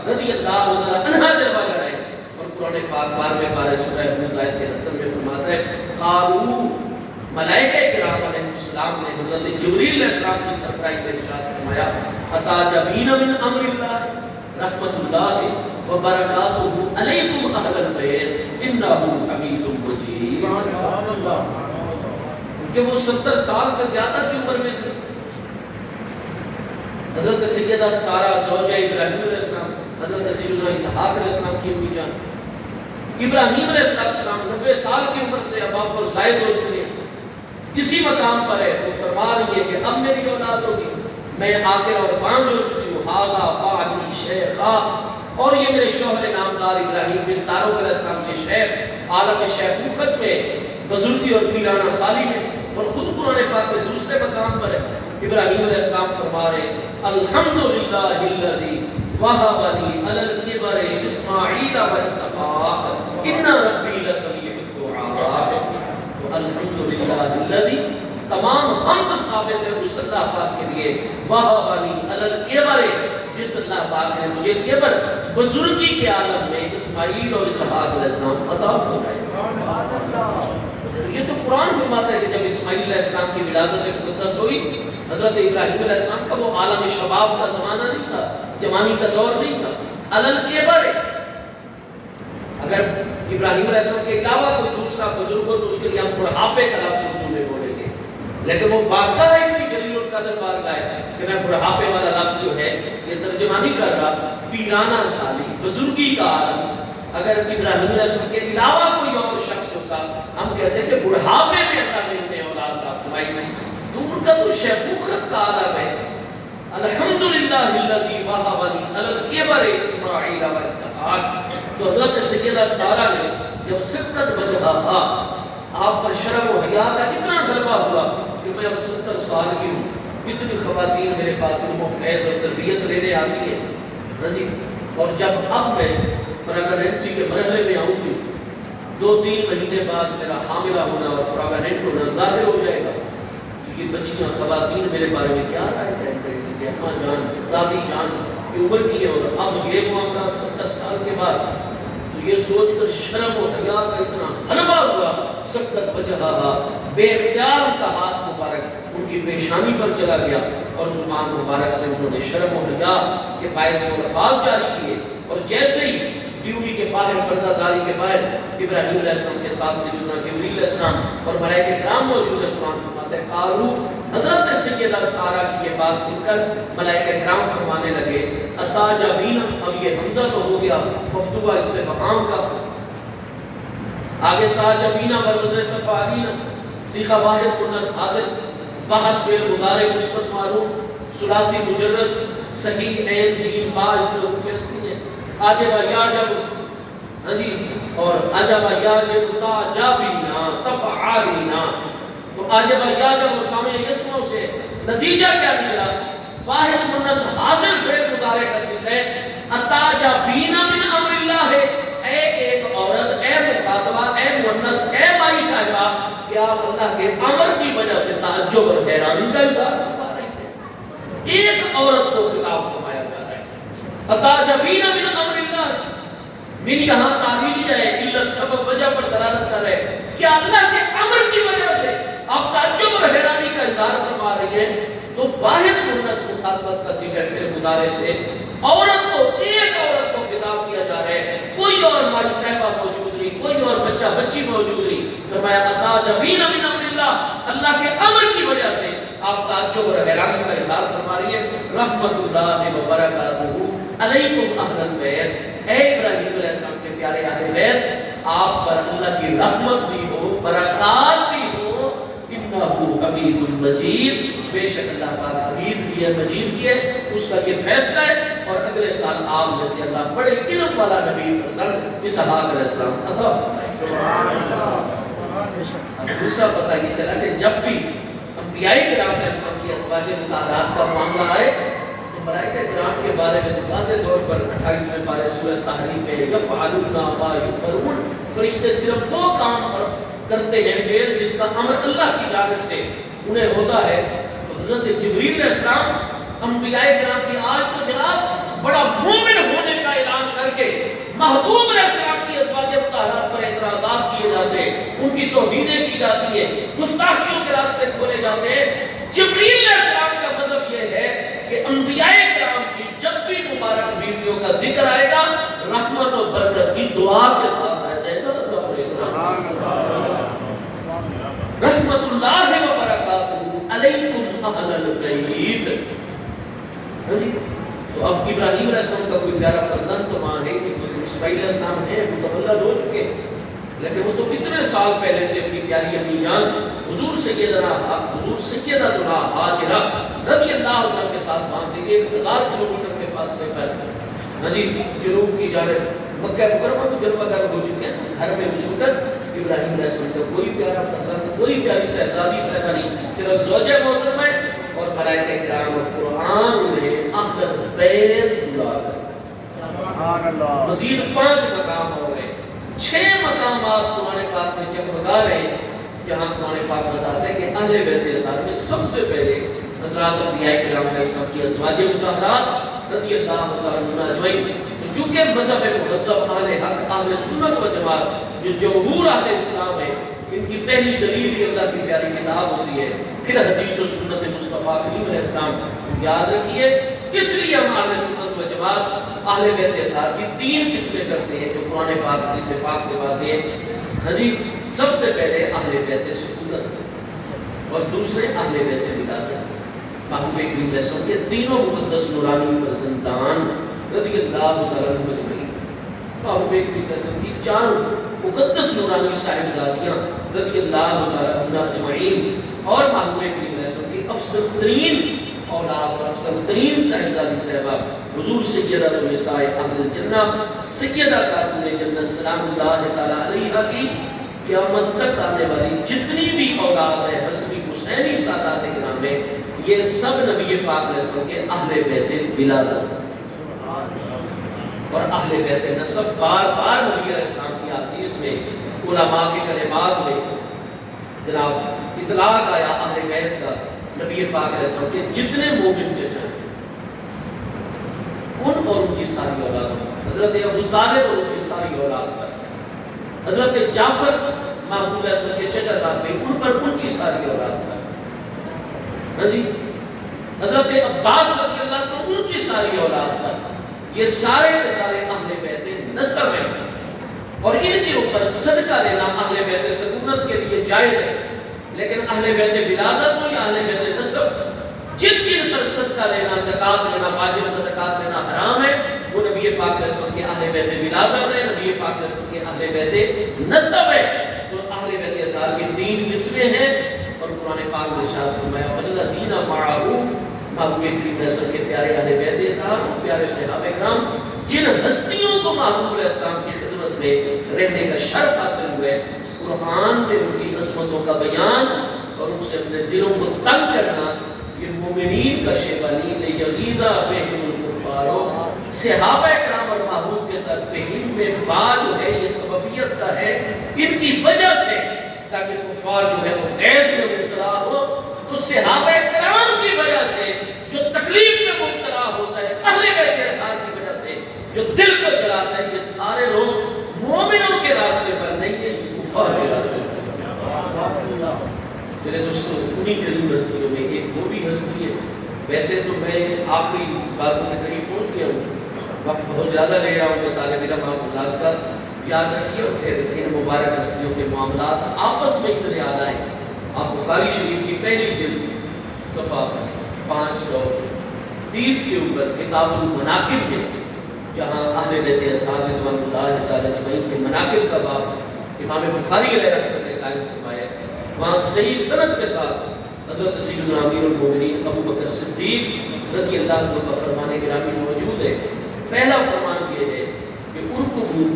رضی اللہ عنہا جلوہ گر ہے۔ اور قرآن پاک 12ویں پارے سورہ ہود آیت 73 میں فرماتا ہے قالو، ملائکہ کرام علیہ السلام نے حضرت جبریل علیہ السلام کی سرپرائز میں ارشاد فرمایا اتعجبین من امر اللہ رحمت اللہ و برکاتہ علیکم اہل البیت انہ حمید مجید۔ کہ وہ 70 سال سے زیادہ کی عمر میں تھے۔ حضرت سیدہ سارہ زوجہ ابراہیم علیہ السلام، حضرت سیدنا اسحاق علیہ السلام کی امی جان، ابراہیم علیہ السلام 90 سال کی عمر سے اب آپ پر زائد ہو چکے، اسی مقام پر ہے وہ فرما رہی ہے کہ اب میری اولاد ہوگی، میں آخر اور بانج ہو چکی ہوں، حاذا بعدی شیخا، اور یہ میرے شوہر نامدار ابراہیم بن طارق علیہ السلام کے شیخ عالم شیخوخت میں بزرگی اور پیرانہ سالی میں۔ اور خود قرآن پاک کے دوسرے مقام پر ہے ابراہیم علیہ السلام فرما رہے الحمدللہ الذی وہب لی علی الکبر اسماعیل و اسحاق ان ربی لسمیع الدعاء۔ تو الحمدللہ الذی تمام حمد ثابت ہے اس اللہ پاک کے لیے، وہب لی علی الکبر، جس اللہ پاک نے مجھے کبر بزرگی کے عالم میں اسماعیل اور اسحاق علیہ السلام عطا فرمائے۔ یہ تو قرآن فرماتا ہے کہ جب اسماعیل علیہ السلام کی ولادت مقدس ہوئی، حضرت ابراہیم علیہ السلام کا وہ عالم شباب کا زمانہ نہیں تھا، جوانی کا دور نہیں تھا، علل کبر۔ اگر ابراہیم علیہ السلام کے علاوہ کوئی دوسرا بزرگ ہو تو اس کے لیے ہم بڑھاپے کا لفظ اردو میں بولیں گے، لیکن وہ بارگاہ ہے اتنی جلیل القدر بارگاہ ہے کہ میں بڑھاپے والا لفظ جو ہے یہ ترجمہ نہیں کر رہا، پیرانہ سالی، بزرگی کا عالم۔ اگر ابراہیم علیہ السلام کے علاوہ کوئی اور شخص ہوتا ہم کہتے ہیں کہ بڑھاپے میں اللہ نے انہیں اولاد عطا فرمائی، تو ان کا تو شیخوخت کا عالم ہے۔ الحمدللہ الذی وہبنی علی الکبر اسماعیل و اسحاق۔ تو حضرت سیدہ سارہ نے جب سکت وجہہا، آپ پر شرم و حیا کا اتنا غلبہ ہوا کہ میں اب 70 سال کی ہوں، کتنی خواتین میرے پاس علم و فیض اور تربیت لینے آتی ہیں، ہاں جی، اور جب اب میں پریگننسی کے مرحلے میں آؤں گی، 2-3 مہینے بعد میرا حاملہ ہونا اور پریگننٹ ہونا ظاہر ہو جائے گا، تو یہ بچیاں خواتین میرے بارے میں کیا رائے کریں گی کہ اماں جان، دادی جان کی عمر کی ہے اور اب یہ معاملہ 70 سال کے بعد، تو یہ سوچ کر شرم و حیا کا اتنا غلبہ ہوا، سکت وجہہا، بے اختیار ان کا ہاتھ مبارک ان کی پیشانی پر چلا گیا اور زبان مبارک سے انہوں نے شرم و حیا کے باعث وہ الفاظ جاری کیے، اور جیسے ہی ڈیوٹی کے باہر، پردہ داری کے باہر ابراہیم علیہ السلام کے ساتھ سیدنا جبریل علیہ السلام اور ملائکہ کرام موجود ہیں، قرآن فرماتا ہے قالو، حضرت سیدہ سارہ کی یہ بات سن کر ملائکہ کرام فرمانے لگے اتعجبین، اب یہ حمزہ تو ہو گیا مفتوحہ استفہام کا، آگے تعجبین والوزن تفاعلین، صیغہ واحد منص حاضر، بحث فعل مضارع مثبت معروف، ثلاثی مجرد، صحیح عین جیم با، اس میں حروف اصلی ہے، عجب یعجب، ہاں جی، اور عجب یعجب تعجبینا تفعالینا، تو عجب یعجب و سامع یسمع سے نتیجہ کیا نکلا؟ واحد منص حاصل فعل مضارع کا صیغہ ہے، اتعجبین من امر اللہ ہے، اے ایک عورت، اے مخاطبہ، اے منص، اے مائی صاحبہ، کہ آپ اللہ کے امر کی وجہ سے تعجب اور حیرانی کا اظہار فرما رہے ہیں۔ ایک عورت کو خطاب فرمایا جا رہا ہے، اتعجبین من امر اللہ، من یہاں تعلیل ہے، علت سبب وجہ پر دلالت کر رہے ہیں کہ اللہ کے امر کی وجہ سے آپ تعجب اور حیرانی کا اظہار فرما رہی ہیں، تو واحد منص مخاطبت کا صیغہ فعل مضارع سے عورت کو، ایک عورت کو خطاب کیا جا رہا ہے، کوئی اور مائی صاحبہ موجود نہیں، کوئی اور بچہ بچی موجود نہیں، فرمایا اتعجبین من امر اللہ، اللہ کے امر کی وجہ سے آپ تعجب اور حیرانی کا اظہار فرما رہی ہیں۔ رحمت اللہ وبرکاتہ علیکم اہل البیت، اے ابراہیم علیہ السلام کے پیارے اہل بیت، آپ پر اللہ کی رحمت بھی ہو، برکات بھی ہو، انہ حمید مجید، بے شک اللہ پاک حمید بھی ہے، مجید بھی ہے، اس کا یہ فیصلہ ہے، اور اگلے سال آپ جیسے اللہ بڑے علم والا نبی فرزند اسحاق علیہ السلام عطا فرمائے۔ اب دوسرا پتہ یہ چلا کہ جب بھی انبیاء کرام علیہ السلام کی ازواج مطہرات کا معاملہ آئے تو ملائکہ کرام کے بارے میں تو واضح طور پر 28ویں پارے سورۃ تحریم میں یفعلون ما یؤمرون، فرشتے صرف وہ کام کرتے ہیں فعل جس کا امر اللہ کی جانب سے انہیں ہوتا ہے۔ تو حضرت جبریل علیہ السلام انبیاء کرام کی آج تو جناب بڑا مومن ہونے کا اعلان کر کے محبوب علیہ السلام کی ازواج مطہرات پر اعتراضات کیے جاتے ہیں، ان کی توہینیں کی جاتی ہیں، گستاخیوں کے راستے کھولے جاتے ہیں۔ جبریل علیہ السلام کا مذہب یہ ہے کہ انبیاء کرام کی جب بھی مبارک بیویوں کا ذکر آئے گا، رحمت و برکت کی دعا کے ساتھ آ جائے گا، رحمت اللہ وبرکاتہ علیکم اہل البیت۔ تو اب ابراہیم علیہ السلام کا کوئی پیارا فرزند تو ماں ہے، اسماعیل علیہ السلام ہے، متولد ہو چکے، لیکن وہ تو کتنے سال پہلے سے اپنی پیاری امی جان حضور سیدنا ہاجرہ رضی اللہ عنہ کے ساتھ وہاں سے 1000 کلومیٹر کے فاصلے پر جنوب کی جانب مکہ مکرمہ میں جلوہ گر ہو چکے ہیں، گھر میں گھس کر ابراہیم علیہ السلام کا کوئی پیارا فرزند، کوئی پیاری صاحبزادی صاحبہ نہیں، صرف زوجہ محترمہ ہے، اور ملائکہ کرام اور قرآن انہیں اہل بیت بلا کر مزید 5 مقام اور ہیں، 6 مقامات قرآن پاک میں جگمگا رہے ہیں، جہاں قرآن پاک بتاتا ہے کہ اہل بیت اطہار میں سب سے پہلے حضرات انبیاء کرام علیہ السلام کی ازواج مطہرات رضی اللہ عنہم اجمعین۔ چونکہ مذہب مہذب اہل حق اہل سنت و جماعت جو جمہور اہل اسلام ہے، ان کی پہلی دلیل بھی اللہ کی پیاری کتاب ہوتی ہے، پھر حدیث و سنت مصطفیٰ کریم علیہ السلام۔ یاد رکھیے اس لیے ہم اہل سنت و جماعت اہل بیت اطہار کی 3 قسمیں کرتے ہیں جو قرآن پاک حدیث پاک سے واضح ہے۔ ہاں جی، سب سے پہلے اہل بیت سکونت اور دوسرے اہل بیت ولادت، محبوب کریم علیہ السلام کے تینوں مقدس نورانی فرزندان رضی اللہ تعالیٰ عنہم اجمعین، محبوب کریم علیہ السلام کی 4 مقدس نورانی صاحبزادیاں رضی اللہ تعالیٰ عنہ اجمعین، اور محبوب کریم علیہ السلام کی افضل ترین اولاد اور افضل ترین صاحبزادی صاحبہ حضور سیدہ النساء اہل الجنہ سیدہ خاتون جنت سلام اللہ تعالیٰ علیہا کی قیامت تک آنے والی جتنی بھی اولاد ہے حسنی حسینی سادات کرام میں، یہ سب نبی پاک علیہ السلام کے اہل بیت ولادت اور اہل بیت نسب۔ بار بار نبی علیہ السلام کی حدیث میں، علماء کے کلمات میں جناب اطلاق آیا اہل بیت کا، نبی پاک علیہ السلام کے جتنے مومن چچا ہیں ان اور ان کی ساری اولاد، حضرت ابو طالب اور ان کی ساری اولاد پر، حضرت جعفر محبوب علیہ السلام کے چچا صاحب بھی ان پر، ان کی ساری اولاد پر، ہاں جی، حضرت عباس رضی اللہ عنہ ان کی ساری اولاد پر، یہ سارے کے سارے اہل بیت نسب ہیں اور ان کے اوپر صدقہ لینا اہل بیت سکونت کے لیے جائز ہے، لیکن اہل بیت ولادت ہو یا اہل بیت نسب، جن جن پر صدقہ لینا، زکوٰۃ لینا، واجب صدقات لینا حرام ہے، وہ نبی پاک علیہ السلام کے اہل بیت ولادت ہے، نبی پاک علیہ السلام کے اہل بیت نسب ہے۔ تو اہل بیت اطہار کی 3 قسمیں ہیں اور قرآن پاک میں ارشاد فرمایا والذین معہ، محبوب کریم علیہ السلام کے پیارے اہل بیت اطہار، پیارے صحابہ کرام، جن ہستیوں کو محبوب علیہ السلام کی خدمت میں رہنے کا شرف حاصل ہوئے، قرآن میں ان کی عظمتوں کا بیان اور ان سے اپنے دلوں کو تنگ کرنا، یہ مومنین کا شیبانی نے یغیظہ بہم الکفار، صحابہ کرام اور محبوب کے ساتھ بہم میں بال ہے، یہ سببیت کا ہے ان کی وجہ سے، تاکہ کفار جو ہے وہ غیظ میں مبتلا ہو۔ تو صحابہ کرام کی وجہ سے جو تکلیف میں مبتلا ہوتا ہے، اہل بیت اطہار کی وجہ سے جو دل کو جلاتا ہے، یہ سارے لوگ مومنوں کے راستے پر نہیں ہے، کفار کے راستے پر۔ میرے دوستوں، انہی کریم ہستیوں میں ایک وہ بھی ہستی ہے، ویسے تو میں آخری باتوں کے قریب پہنچ گیا ہوں، وقت بہت زیادہ لے رہا ہوں میں طالب علم آپ حضرات کا، یاد رکھیے اور پھر ان مبارک ہستیوں کے معاملات آپس میں اتنے یاد آئے۔ آپ بخاری شریف کی پہلی جلد صفحہ 530 کے اوپر کتاب المناقب میں، جہاں اہل بیت اطہار رضوان اللہ تعالی اجمعین کے مناقب کا باب امام بخاری علیہ رحمۃ نے قائم فرمایا، وہاں صحیح سند کے ساتھ حضرت سیدنا امیر المومنین ابو بکر صدیق رضی اللہ عنہ کا فرمان گرامی موجود ہے۔ پہلا فرمان یہ ہے کہ ارکبوا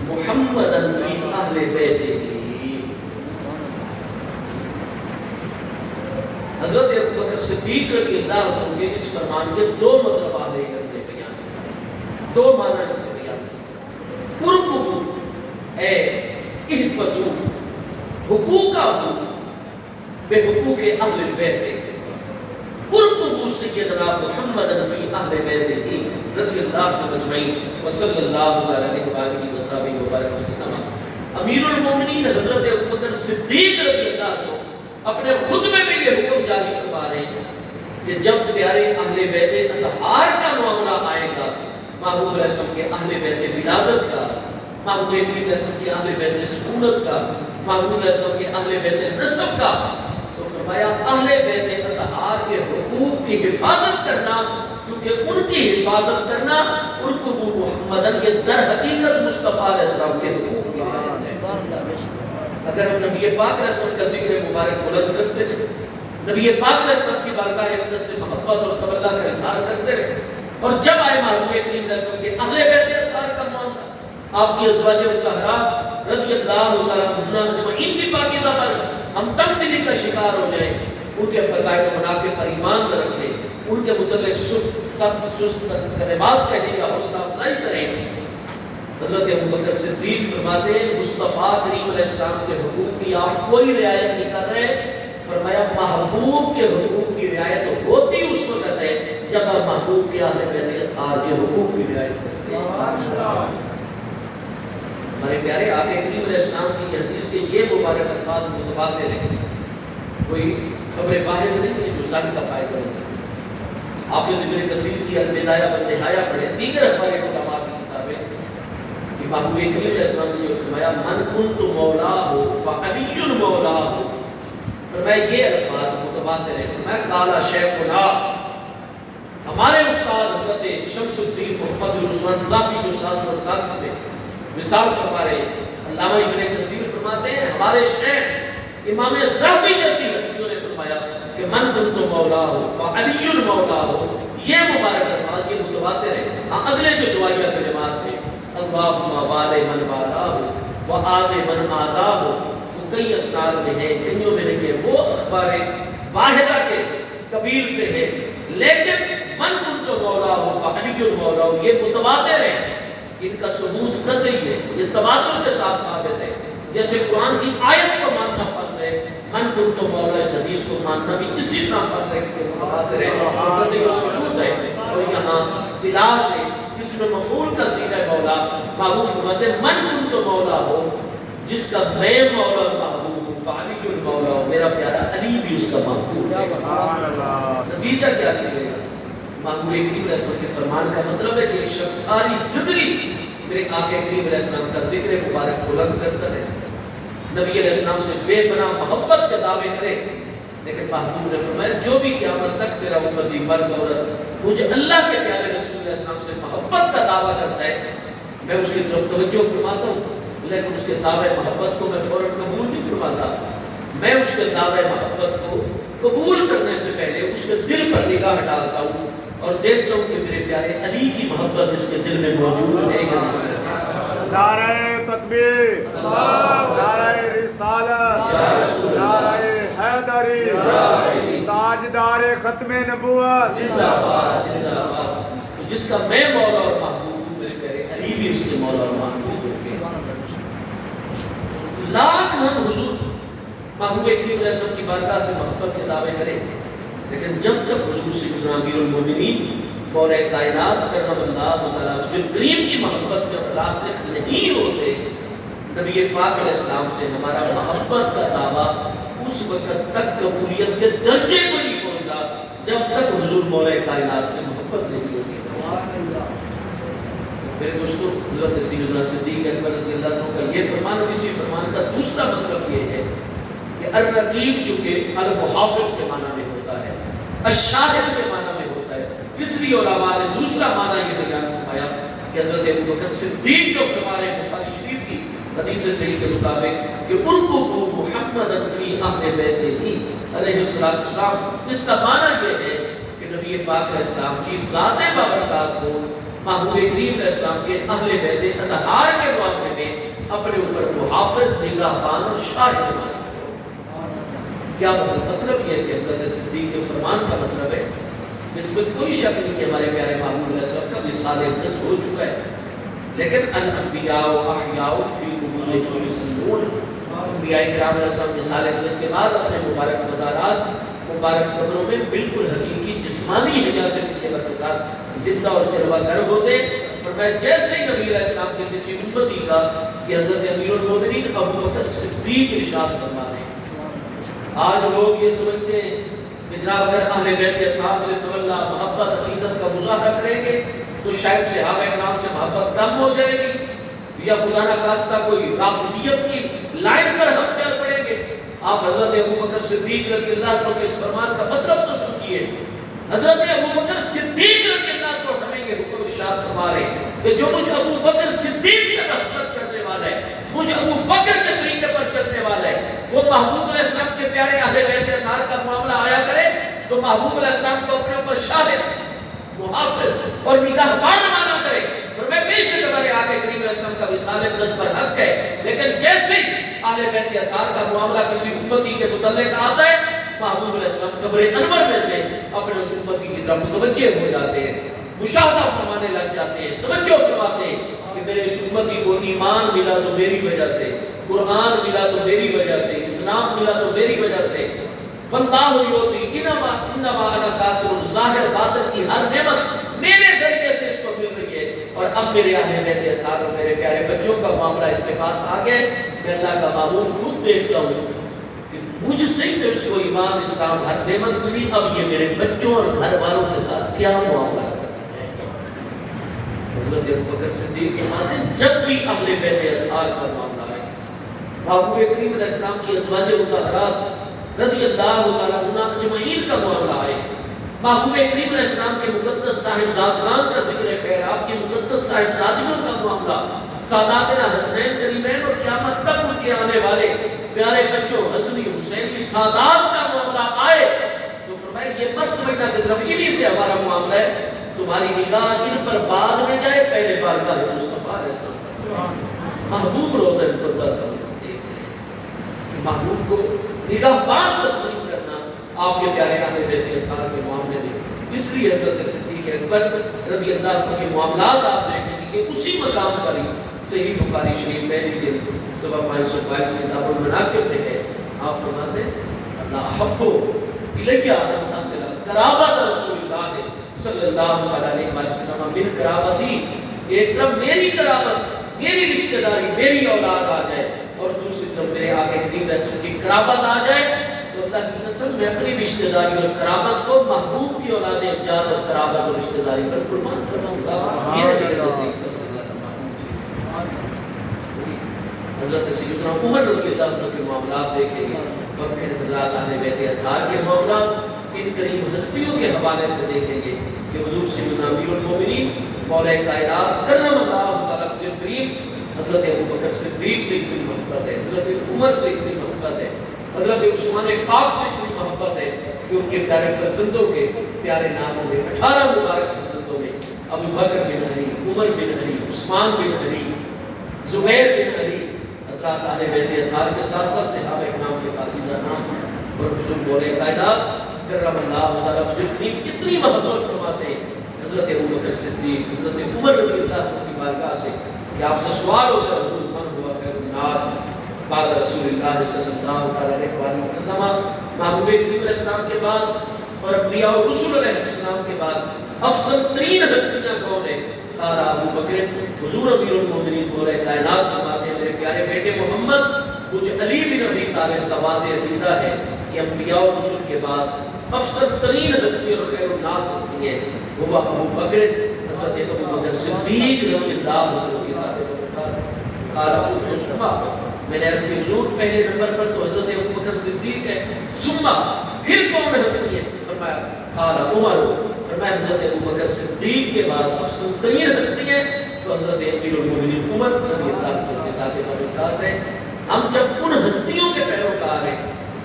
محمدا فی اہل بیتہ، حضرت ابو بکر صدیق رضی اللہ عنہ کے اس فرمان کے 2 مطلب اہل علم نے بیان فرمائے، 2 معنی اس کے بیان کریں۔ ارکبوا اے احفظوا حقوقہ بے حقوق اہل البیت، ارکبوا سیدنا محمد فی اہل بیتہ رضی اللہ عنہ اجمعین وصلی اللہ علیہ وآلہ وصحبہ وبارک وسلم۔ امیر المومنین حضرت ابو بکر صدیق رضی اللہ عنہ اپنے خطبے میں یہ حکم جاری فرما رہے ہیں کہ جب پیارے اہل بیت اطہار کا معاملہ آئے گا، محبوب علیہ السلام کے اہل بیت ولادت کا، محبوب کریم علیہ السلام کے اہل بیت سکونت کا، محبوب علیہ السلام کے اہل بیت نسب کا، تو فرمایا اہل بیت اطہار کے حقوق کی حفاظت کرنا، کیونکہ ان کی حفاظت کرنا ارکبوا محمدن، یہ در حقیقت مصطفیٰ علیہ السلام کے حقوق کی رعایت ہے۔ اگر ہم نبی پاک علیہ السلام کا ذکر مبارک بلند کرتے رہے، نبی پاک علیہ السلام کی بارگاہ اقدس سے محبت اور تولا کا اظہار کرتے رہے، اور جب آئے محبوب کریم علیہ السلام کے اہل بیت اطہار کا معاملہ، آپ کی ازواج مطہرات رضی اللہ تعالیٰ عنہ اجمعین کی پاکیزہ پر ہم تنگ دلی کا شکار ہو جائیں، ان کے فضائل و مناقب پر ایمان نہ رکھیں، ان کے متعلق سست کلمات کہنے کا حوصلہ افزائی کریں۔ حضرت ابو بکر صدیق فرماتے ہیں مصطفیٰ کریم علیہ السلام کے حقوق کی آپ کوئی رعایت نہیں کر رہے، فرمایا محبوب کے حقوق کی رعایت ہوتی اس وقت ہے جب آپ محبوب کے اہل بیت اطہار کے حقوق کی رعایت کرتے ہیں۔ ہمارے پیارے آقا کریم علیہ السلام کی حدیث کے یہ مبارک الفاظ متبادل ہیں، کوئی خبر واحد نہیں ہے جو زن کا فائدہ نہیں ہے۔ حافظ ابن کثیر کی البدایہ والنہایہ پڑھیں، دیگر ہمارے علماء کی کتابیں کہ محبوب کریم علیہ السلام نے جو فرمایا من کنت مولاہ فعلی مولاہ، فرمایا یہ الفاظ متبادل ہیں۔ فرمایا قال شیخنا، ہمارے استاد حضرت شمس الدین محمد بن عثمان ذاتی جو 748 میں مثال فرما رہے ہیں، علامہ ابن کثیر فرماتے ہیں ہمارے شیخ امام ذاتی جیسی ہستیوں نے فرمایا کہ من کنت مولاہ فعلی مولاہ، یہ مبارک الفاظ یہ متواتر ہیں۔ ہاں اگلے جو دعائیہ کلمات ہیں اللہم وال من والاہ وآت من آداہ، وہ کئی اسناد میں ہیں، کئیوں میں نہیں ہے، وہ اخبار واحدہ کے قبیل سے ہے، لیکن من کنت مولاہ فعلی مولاہ یہ متواتر ہے، ان کا ثبوت قطعی ہے، یہ تواتر کے ساتھ ثابت ہے۔ جیسے قرآن کی آیت کو ماننا فرض ہے، من کنت مولا اس حدیث کو ماننا بھی اسی طرح فرض ہے کہ متواتر ہے اور قطعی ثبوت ہے۔ اور یہاں تلاش ہے اس میں مفعول کا صیغہ مولا، محبوب فرماتے ہیں من کنت مولا ہو، جس کا میں مولا محبوب ہوں، فعلی المولا ہو، میرا پیارا علی بھی اس کا محبوب ہے۔ نتیجہ کیا نکلے گا؟ محبوب کریم علیہ السلام کے فرمان کا مطلب ہے کہ ایک شخص ساری زندگی میرے آقا کریم علیہ السلام کا ذکر مبارک بلند کرتا رہے، نبی علیہ السلام سے بے پناہ محبت کے دعوے کرے، لیکن محبوب نے فرمایا جو بھی قیامت تک تیرا امتی مرد عورت مجھے اللہ کے پیارے رسول علیہ السلام سے محبت کا دعویٰ کرتا ہے، میں اس کی طرف توجہ فرماتا ہوں، لیکن اس کے دعوے محبت کو میں فوراً قبول نہیں فرماتا، میں اس کے دعوے محبت کو قبول کرنے سے پہلے اس کے دل پر نگاہ ڈالتا ہوں اور دیکھتا ہوں کہ میرے پیارے علی کی محبت اس کے دل میں موجود ہے کہ نہیں۔ نعرہ تکبیر، نعرہ رسالت، نعرہ حیدری، تاجدار ختم نبوت، زندہ باد زندہ باد۔ تو جس کا میں مولا اور محبوب ہوں، میرے پیارے علی بھی اس کے مولا اور محبوب ہوں گے۔ لاکھ ہم حضور محبوب کریم علیہ السلام کی بارگاہ سے محبت کے دعوے کریں، لیکن جب تک حضور سیدنا امیر المومنین مولا کائنات کرم اللہ تعالیٰ جو کریم کی محبت میں راسخ نہیں ہوتے، نبی پاک علیہ السلام سے ہمارا محبت کا دعویٰ اس وقت تک قبولیت کے درجے کو نہیں پہنچتا جب تک حضور مولا کائنات سے محبت نہیں ہوتی۔ میرے دوستو، حضرت سیدنا صدیق اکبر رضی اللہ عنہ کا یہ فرمان اور اسی فرمان کا دوسرا مطلب یہ ہے کہ الرقیب جو کہ المحافظ کے معنی میں ہوتا ہے، الشاہد کے معنی میں ہوتا ہے، اس لیے علماء نے دوسرا معنی یہ بیان فرمایا کہ حضرت ابوبکر صدیق جو فرمانے بخاری شریف کی حدیث صحیح کے مطابق کہ ان کو محمد فی اہل بیتہ علیہ السلام، اس کا معنی یہ ہے کہ نبی پاک علیہ السلام کی ذات بابرکات کو محبوب کریم علیہ السلام کے اہل بیت اطہار کے معاملے میں اپنے اوپر محافظ، نگہبان اور شاہد مانا۔ کیا مطلب یہ ہے کہ حضرت صدیق کے فرمان کا مطلب ہے اس میں کوئی شک نہیں کہ ہمارے پیارے محبوب علیہ السلام کا وصال اقدس ہو چکا ہے، لیکن الانبیاء احیاء فی قبورہم یصلون، انبیاء کرام علیہ السلام وصال اقدس کے بعد اپنے مبارک مزارات، مبارک قبروں میں بالکل حقیقی جسمانی حیات طیبہ کے ساتھ زندہ اور جلوہ گر ہوتے، اور میں جیسے ہی نبی علیہ السلام کے کسی امتی کا یہ حضرت امیر المومنین ابوبکر صدیق ارشاد فرما رہے ہیں۔ آج لوگ یہ سمجھتے ہیں کہ جناب اگر اہل بیت اطہار سے تولا محبت عقیدت کا مظاہرہ کریں گے تو شاید صحابہ کرام سے محبت کم ہو جائے گی، یا خدا نہ خواستہ کوئی رافضیت کی لائن پر ہم چل پڑیں گے۔ آپ حضرت ابوبکر صدیق رضی اللہ عنہ کے اس فرمان کا مطلب تو سمجھیے، حضرت ابوبکر صدیق رضی اللہ عنہ ہمیں یہ حکم ارشاد فرما رہے ہیں کہ جو مجھ ابوبکر صدیق سے محبت کرنے والا ہے، مجھ ابوبکر کے طریقے پر چلنے والا ہے، وہ محبوب علیہ السلام کے پیارے اہل بیت اطہار کا معاملہ آیا کرے تو محبوب علیہ السلام کو اپنے اوپر شاہد، محافظ اور نگہبان مانا کرے۔ اور میں بے شک ہمارے آقا کریم علیہ السلام کا وصال اقدس پر حق ہے، لیکن جیسے ہی اہل بیت اطہار کا معاملہ کسی امتی کے متعلق آتا ہے، محبوب علیہ السلام قبر انور میں سے اپنے اس امتی کی طرف متوجہ ہو جاتے ہیں، مشاہدہ فرمانے لگ جاتے ہیں، توجہ فرماتے ہیں کہ میرے اس امتی کو ایمان ملا تو میری وجہ سے، قرآن ملا تو میری وجہ سے، اسلام ملا تو میری وجہ سے، واللہ یعطی انما انا قاصر، ظاہر باطن کی ہر نعمت میرے ذریعے سے اس کو مل رہی ہے، اور اور اب میرے اہل بیت اطہار اور میرے پیارے بچوں کا معاملہ اس کے پاس آ گئے. میں اللہ کا معمول خود دیکھتا ہوں کہ مجھ سے ہی اس کو ایمان اسلام ہر نعمت ملی، اب یہ میرے بچوں اور گھر والوں کے ساتھ کیا معاملہ کرتے ہیں. حضرت ابوبکر صدیق فرماتے ہیں جب بھی اہل بیت اطہار کا معاملہ آئے، محبوب کریم علیہ السلام کی ازواج مطہرات رضی اللہ تعالیٰ عنہ اجمعین کا معاملہ آئے، محبوب کریم علیہ السلام کے مقدس صاحبزادگان کا ذکر خیر، آپ کی مقدس صاحبزادیوں کا معاملہ، ساداتنا حسنین کریمین اور قیامت تک ان کے آنے والے پیارے بچوں حسنی حسینی سادات کا معاملہ آئے تو فرمائے یہ مت سمجھنا کہ صرف انہی سے ہمارا معاملہ ہے، تمہاری نگاہ ان پر بعد میں جائے، پہلے بارگاہ مصطفیٰ علیہ السلام محبوب روزہ مقدس سے محبوب کو نگاہ بان تسلیم کرنا آپ کے پیارے اہل بیت اطہار کے معاملے میں. اس لیے حضرت صدیق اکبر رضی اللہ عنہ کے معاملات آپ دیکھیں گے کہ اسی مقام پر ہی صحیح بخاری شریف پہلی جلد صفحہ 522 کتاب المناقب میں ہے. آپ فرماتے ہیں اللہ حبو الیہ ان تصل قرابت رسول اللہ صلی اللہ علیہ وسلم من قرابتی، ایک طرف میری قرابت، میری رشتہ داری، میری اولاد آ جائے، اور دوسری طرف میرے آقا کریم رسول کی قرابت آ جائے تو اللہ کی قسم میں اپنی رشتہ داری اور قرابت کو محبوب کی اولاد امجاد اور قرابت اور رشتہ داری پر قربان کراؤں گا. یہ ہے میرے نزدیک سب سے زیادہ معلوم چیز. حضرت سیدنا عمر رضی اللہ عنہ کے معاملات دیکھیں گے اور پھر حضرات اہل بیت اطہار کے معاملات ان کریم ہستیوں کے حوالے سے دیکھیں گے کہ حضور سیدنا امیر المومنین مولا کائنات کرم اللہ تعالیٰ وجہ کریم حضرت ابوبکر صدیق سے اتنی محبت ہے، حضرت عمر سے اتنی محبت ہے، حضرت عثمان پاک سے اتنی محبت ہے کہ ان کے پیارے فرزندوں کے پیارے ناموں میں 18 مبارک فرزندوں میں ابو بکر بن علی، عمر بن علی، عثمان بن علی، زبیر بن علی، حضرات اہل بیت اطہار کے ساتھ ساتھ صحابہ کرام کے پاکیزہ نام اور حضور مولا کائنات کرم اللہ تعالیٰ وجہ کریم اتنی محبت فرماتے ہیں حضرت ابوبکر صدیق، حضرت عمر رضی اللہ عنہ کی بارگاہ سے کہ آپ سے سوال ہو جائے حضور من ہوا خیر الناس بعد رسول اللہ صلی اللہ علیہ وسلم، محبوب کریم علیہ السلام کے بعد اور انبیاء و رسول علیہ السلام کے بعد افضل ترین ہستیاں کون ہیں؟ قال ابو بکر، حضور امیر المومنین مولا کائنات فرماتے ہیں میرے پیارے بیٹے محمد، مجھ علی بن ابی طالب کا واضح عقیدہ ہے کہ انبیاء و رسول کے بعد افضل ترین ہستی اور خیر الناس ہستی ہے وہ ابو بکر، حضرت ابو بکر صدیق رضی اللہ عنہ کے ساتھ قال ابو شما، میں نے عرض کی حضور پہلے نمبر پر تو حضرت ابو بکر صدیق ہے، ثم پھر کون ہستی ہے؟ فرمایا قال عمر، فرمایا حضرت ابو بکر صدیق کے بعد افضل ترین ہستی ہے تو حضرت امیر المومنین عمر رضی اللہ عنہ کے ساتھ تعلقات ہے. ہم جب ان ہستیوں کے پیروکار ہیں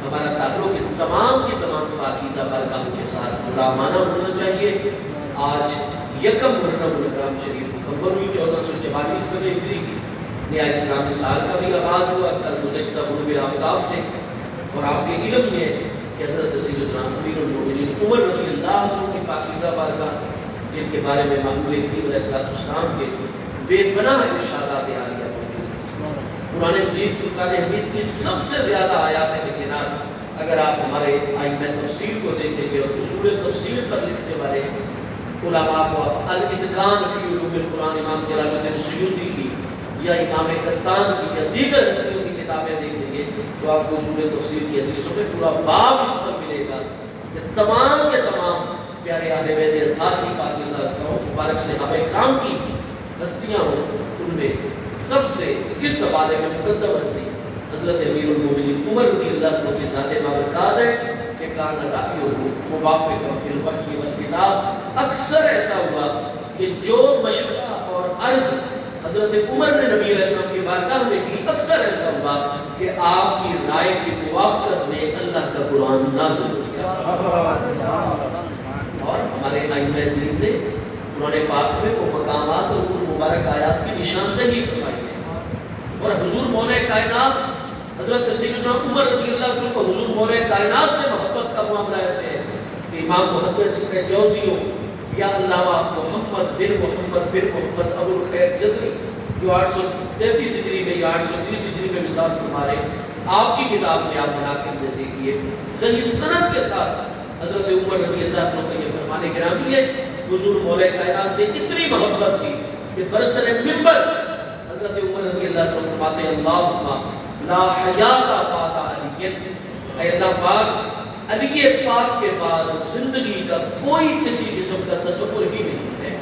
ہمارا تعلق ان تمام کی تمام پاکیزہ بارگاہوں کے ساتھ غلامانہ ہونا چاہیے. آج یکم محرم الحرام شریف مکمل ہوئی 1444 سنہ ہجری کی نیا اسلامی سال کا بھی آغاز ہوا کل گزشتہ غروب آفتاب سے، اور آپ کے علم میں کہ حضرت سیدنا امیر المومنین عمر رضی اللہ عنہ کی پاکیزہ بارگاہ جن کے بارے میں محبوب کریم علیہ السلام کے بے پناہ ارشادات عالیہ موجود ہیں. قرآن مجید فرقان حمید کی سب سے زیادہ آیات بینات اگر آپ ہمارے آئمہ تفسیر کو دیکھیں گے اور اصول تفسیر پر لکھنے والے علماء کو الاتقان فی علوم القرآن امام جلال الدین سیوطی کی یا امام قطان کی یا دیگر ہستیوں کی کتابیں دیکھیں گے تو آپ کو اصول تفسیر کی حدیثوں میں پورا باب اس پر ملے گا کہ تمام کے تمام پیارے اہل بیت اطہار کی پاکیزہ ہستیوں مبارک صحابہ کرام کی ہستیاں ہوں، ان میں سب سے اس حوالے میں مقدم ہستی حضرت امیر المومنین عمر رضی اللہ عنہ کی ذات بابرکات ہے کہ کان رائے موافق بالوحی والکتاب. اکثر ایسا ہوا کہ جو مشورہ اور عرض حضرت عمر نے نبی علیہ السلام کی بارگاہ میں کی، اکثر ایسا ہوا کہ آپ کی رائے کی موافقت میں اللہ کا قرآن نازل کیا. اور ہمارے ائمہ دین نے قرآن پاک میں وہ مقامات اور ان مبارک آیات کی نشاندہی فرمائی ہے. اور حضور مولا کائنات حضرت سیدنا عمر رضی اللہ عنہ کو حضور مولا کائنات سے محبت کا معاملہ ایسے ہے کہ امام محدث ابن جوزی یا علامہ محمد بن محمد ابو الخیر جزری جو 833 ہجری میں یا 830 ہجری میں مثال فرما رہے ہیں، آپ کی کتاب میں آپ مناقب میں دیکھیے صحیح سند کے ساتھ حضرت عمر رضی اللہ عنہ کا یہ فرمان گرامی ہے حضور مولا کائنات سے اتنی محبت تھی کہ برسر ممبر حضرت عمر رضی اللہ عنہ فرماتے ہیں اللہم لا حیات بعد علی، اے اللہ پاک علی پاک کے بعد زندگی کا کوئی کسی قسم کا تصور ہی نہیں ہے۔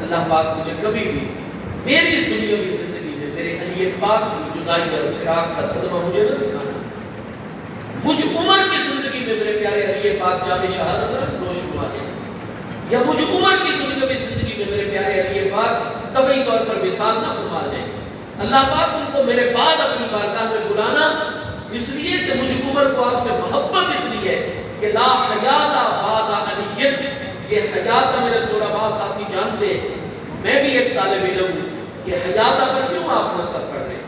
اللہ پاک مجھے کبھی بھی میری اس دنیاوی زندگی میں میرے علی پاک کی جدائی اور فراق کا صدمہ مجھے نہ دکھانا۔ مجھ عمر کی زندگی میں میرے پیارے علی پاک جام شہادت نوش ہوا ہے، یا مجھ عمر کی دنیاوی زندگی میں میرے پیارے علی پاک طبعی طور پر وصال نہ فرما جائیں۔ اللہ پاک ان کو میرے بعد اپنی بارگاہ میں بلانا اس لیے کہ مجھ عمر کو آپ سے محبت اتنی ہے کہ لا حیات بعد علی، یہ حیات میرے طلباء ساتھی جانتے ہیں، میں بھی ایک طالب علم ہوں کہ حیات پر کیوں آپ نصب کر رہے ہیں؟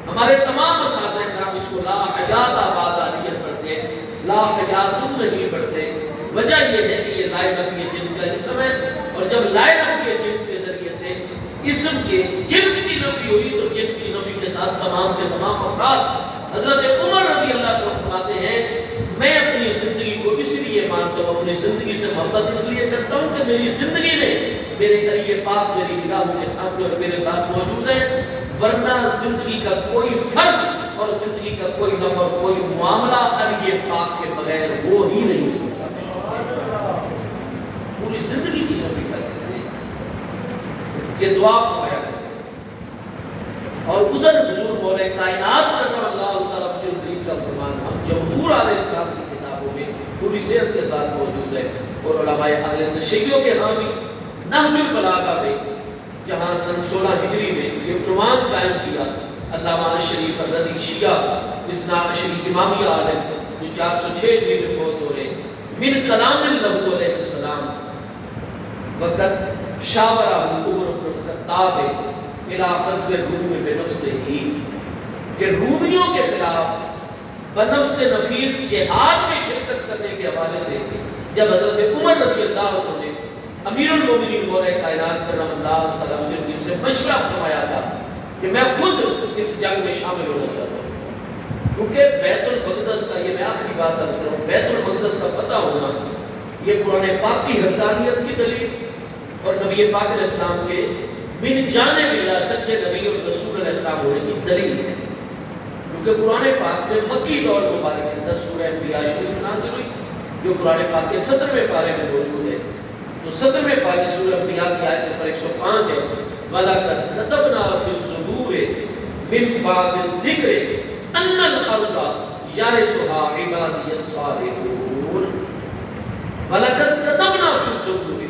ہمارے تمام اساتذہ کرام اس کو لا حیات بعد علی پڑھتے ہیں، لا حیات نہیں پڑھتے۔ وجہ یہ ہے کہ یہ لائے نفی جنس کا اسم ہے، اور جب لائے نفی جنس کے ذریعے سے اسم کے جنس کی نفی ہوئی تو جنس کی نفی کے ساتھ تمام کے تمام افراد۔ حضرت عمر رضی اللہ عنہ فرماتے ہیں میں اپنی زندگی کو اس لیے مانتا ہوں، اپنی زندگی سے محبت اس لیے کرتا ہوں کہ میری زندگی میں میرے علی پاک میری نگاہوں کے سامنے اور میرے ساتھ موجود ہے، ورنہ زندگی کا کوئی فرق اور زندگی کا کوئی نفع کوئی معاملہ علی پاک کے بغیر وہ ہی نہیں سکتا۔ پوری زندگی کی نفی کرتے ہیں، یہ دعا فرمایا کرتے ہیں۔ اور ادھر حضور مولا کائنات کا اللہ تعالیٰ کا فرمان ہم جمہور علیہ السلام کی کتابوں میں پوری صحت کے ساتھ موجود ہے، اور علماء اہل تشیع کے حامی نہج البلاغہ میں جہاں سن 16 ہجری میں یہ عنوان قائم کیا علامہ شریف الرضی شیعہ اثنا عشری امامیہ عالم جو 406 ہجری میں فوت ہو رہے، من کلام اللہ علیہ السلام وقت شاورہ عمر بن الخطاب الى غزو الروم بنفسہ ہی، کہ رومیوں کے خلاف بنفس نفیس جہاد میں شرکت کرنے کے حوالے سے جب حضرت عمر رضی اللہ عنہ نے امیر المومنین مولا کائنات کرم اللہ تعالیٰ مجرد سے مشورہ فرمایا تھا کہ میں خود اس جنگ میں شامل ہونا چاہتا ہوں، کیونکہ بیت المقدس کا، یہ میں آخری بات عرض کروں، بیت المقدس کا فتح ہونا یہ قرآن پاک کی حقانیت کی دلیل اور نبی پاک علیہ السلام کے من جانب اللہ سچے نبی اور رسول علیہ السلام ہونے کی دلیل ہے، کیونکہ قرآن پاک میں مکی دور مبارک کے اندر سورہ انبیاء شریف نازل ہوئی جو قرآن پاک کے 17ویں پارے میں موجود ہے۔ تو 17ویں پارے سورہ انبیاء کی آیت نمبر 105 ہے، وَلَقَدْ كَتَبْنَا فِي الزُّبُورِ مِن بَعْدِ الذِّكْرِ أَنَّ الْأَرْضَ يَرِثُهَا عِبَادِيَ الصَّالِحُونَ۔ وَلَقَدْ كَتَبْنَا فِي الزُّبُورِ،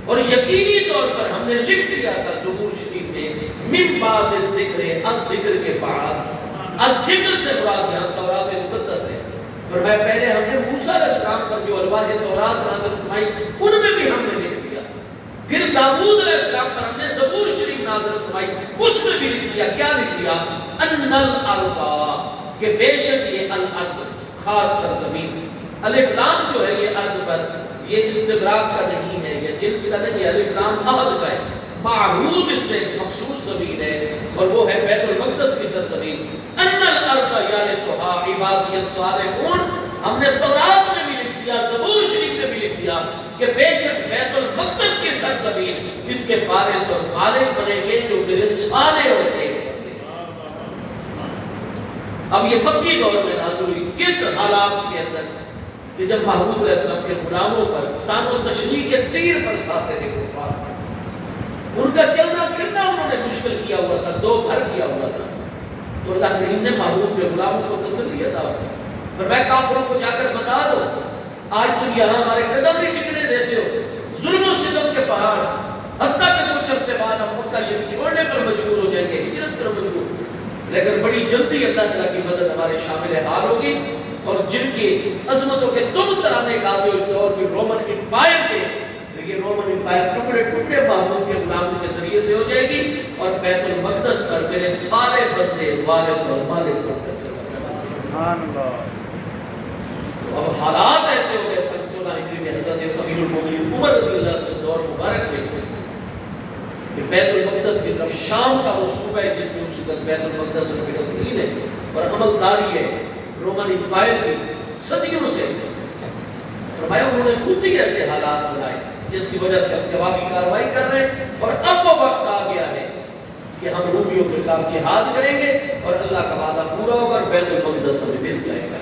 اور یقینی طور پر ہم نے لکھ دیا تھا زبور شریف میں، مِن بَعْدِ الذِّكْرِ، الذکر کے بعد، الذکر سے مراد یہاں تورات مقدس ہے، فرمایا پہلے ہم نے موسیٰ علیہ السلام پر جو الواح تورات نازل فرمائی ان میں بھی ہم نے لکھ دیا، پھر داؤد علیہ السلام پر ہم نے زبور شریف نازل فرمائی اس میں بھی لکھ دیا، کیا لکھ دیا؟ ان الارض، کہ بے شک یہ الارض خاص سرزمین، الف لام جو ہے یہ ارض پر یہ استغراق کا نہیں ہے، یہ جنس کا نہیں ہے، الف لام عہد کا ہے، معہود اس سے مخصوص زمین ہے اور وہ ہے بیت المقدس کی سرزمین۔ ان الارض یرثها عبادی الصالحون، ہم نے تورات میں بھی لکھ دیا، زبور شریف میں بھی لکھ دیا کہ بے شک بیت المقدس کی سرزمین اس کے وارث اور مالک بنیں گے جو میرے صالح اور نیک بندے۔ اب یہ مکی دور میں نازل ہوئی کن حالات کے اندر کہ جب محبوب علیہ السلام کے غلاموں پر تان و تشریح کے تیر برساتے تھے کفار، ان کا چلنا پھرنا انہوں نے مشکل کیا ہوا تھا، دو بھر کیا ہوا تھا، تو اللہ کریم نے محبوب کے غلاموں کو تسلی عطا فرمائی، فرمایا کافروں کو جا کر بتا دو آج تم یہاں ہمارے قدم نہیں ٹکنے دیتے ہو، ظلم و ستم کے پہاڑ، حتیٰ کہ کچھ عرصے بعد ہم مکہ شریف چھوڑنے پر مجبور ہو جائیں گے، ہجرت پر مجبور، لیکن بڑی جلدی اللہ تعالیٰ کی مدد ہمارے شامل حال ہوگی، اور جن کی عظمتوں کے تم ترانے گاتے اس دور کی رومن امپائر کے، یہ رومن امپائر ٹکڑے ٹکڑے محبوب کے غلاموں کے ذریعے سے ہو جائے گی، اور بیت المقدس پر میرے سارے بندے وارث اور مالک بن کر سبحان اللہ۔ اب حالات ایسے ہو گئے سن 16 ہجری میں حضرت امیر المومنین عمر رضی اللہ عنہ کے دور مبارک میں کہ بیت المقدس کی طرف شام کا وہ صوبہ ہے جس میں اسی طرح بیت المقدس اور فلسطین ہے اور عملداری ہے رومن امپائر کی صدیوں سے، فرمایا انہوں نے خود ہی ایسے حالات بنائے جس کی وجہ سے اب جوابی کارروائی کر رہے ہیں، اور اب وہ وقت آ کہ ہم رومیوں کے خلاف جہاد کریں گے اور اللہ کا وعدہ پورا ہوگا اور بیت المقدس ہمیں مل جائے گا۔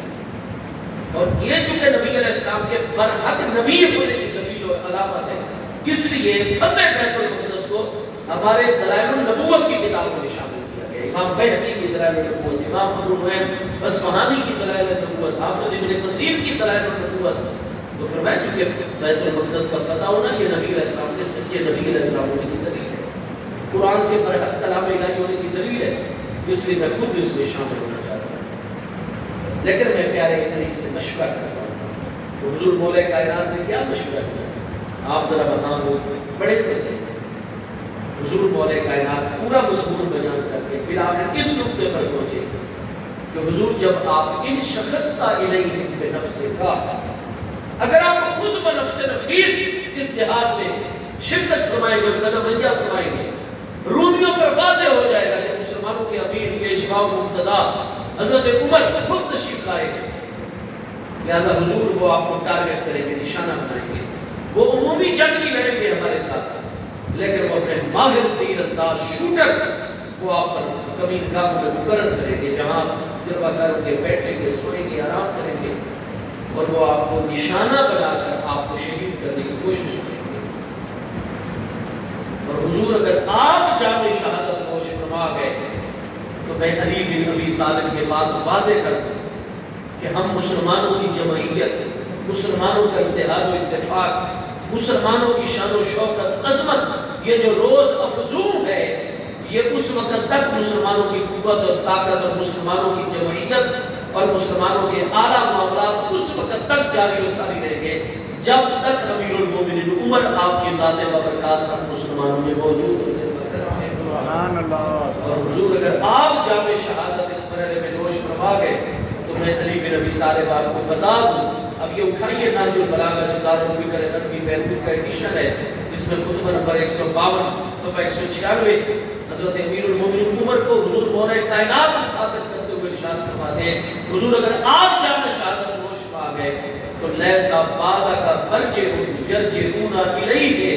اور یہ چونکہ نبی علیہ السلام کے برحق نبی ہونے کی دلیل اور علامت ہے، اس لیے فتح بیت المقدس کو ہمارے دلائل النبوت کی کتابوں میں شامل کیا گیا۔ امام بہقی کی دلائل النبوت، امام ابو نعیم اصفہانی کی دلائل النبوت، حافظ ابن کثیر کی دلائل النبوت، تو فرمایا چونکہ بیت المقدس کا فتح ہونا یہ نبی علیہ السلام کے سچے نبی علیہ السلام ہونے کی دلیل ہے، قرآن کے برحق کلام الہی ہونے کی دلیل ہے، اس لیے میں خود اس میں شامل ہونا چاہتا ہوں۔ لیکن میں پیارے نبی سے مشورہ کرتا ہوں تو حضور مولا کائنات نے کیا مشورہ کیا، آپ ذرا بتاؤ، بڑے تو صحیح۔ حضور مولا کائنات پورا مضمون بیان کر کے بالآخر اس نقطے پر پہنچے کہ حضور جب آپ ان شخصتا الیہم بنفس کا، اگر آپ خود بنفس نفیس اس جہاد میں شرکت فرمائیں گے، قدم رنجہ فرمائیں گے، رومیوں پر واضح ہو جائے گا کہ مسلمانوں کے امیر پیشوا و مقتدا حضرت عمر خود تشریف لائے گے، لہذا حضور وہ آپ کو ٹارگٹ کریں گے، نشانہ بنائیں گے، وہ عمومی جنگ نہیں لڑیں گے ہمارے ساتھ، لیکن وہ اپنے ماہر تیر انداز شوٹر وہ آپ پر کمین گاہوں میں مقرر کریں گے، جہاں جلوہ کاروں کے بیٹھیں گے، سوئیں گے، آرام کریں گے، اور وہ آپ کو نشانہ بنا کر آپ کو شہید کرنے کی کوشش کریں گے۔ اور حضور اگر آپ جامع شہادت نوش فرما گئے تو میں علی بن ابی طالب کے بات واضح کر دوں کہ ہم مسلمانوں کی جمعیت، مسلمانوں کا اتحاد و اتفاق، مسلمانوں کی شان و شوکت، عظمت، یہ جو روز افزوں ہے، یہ اس وقت تک مسلمانوں کی قوت اور طاقت اور مسلمانوں کی جمعیت اور مسلمانوں کے اعلیٰ معاملات اس وقت تک جاری و ساری رہیں گے جب تک امیر المومنین عمر آپ کی ذات ببرکات ہم مسلمانوں میں موجود ہو سبحان اللہ۔ اور حضور اگر آپ جامع شہادت اس مرحلے میں نوش فرما گئے تو میں علی بن ابی طالب آپ کو بتا دوں، اب یہ اٹھائیے نہج البلاغہ جو دارالفکر عربی بیروت کا ایڈیشن ہے، اس میں خطبہ نمبر 152 صفحہ 196 حضرت امیر المومنین عمر کو حضور مولا کائنات مخاطب کرتے ہوئے ارشاد فرماتے ہیں، حضور اگر آپ جامع شہادت نوش فرما گئے تو لیسا بعدک مرجعون یرجعون الیہ،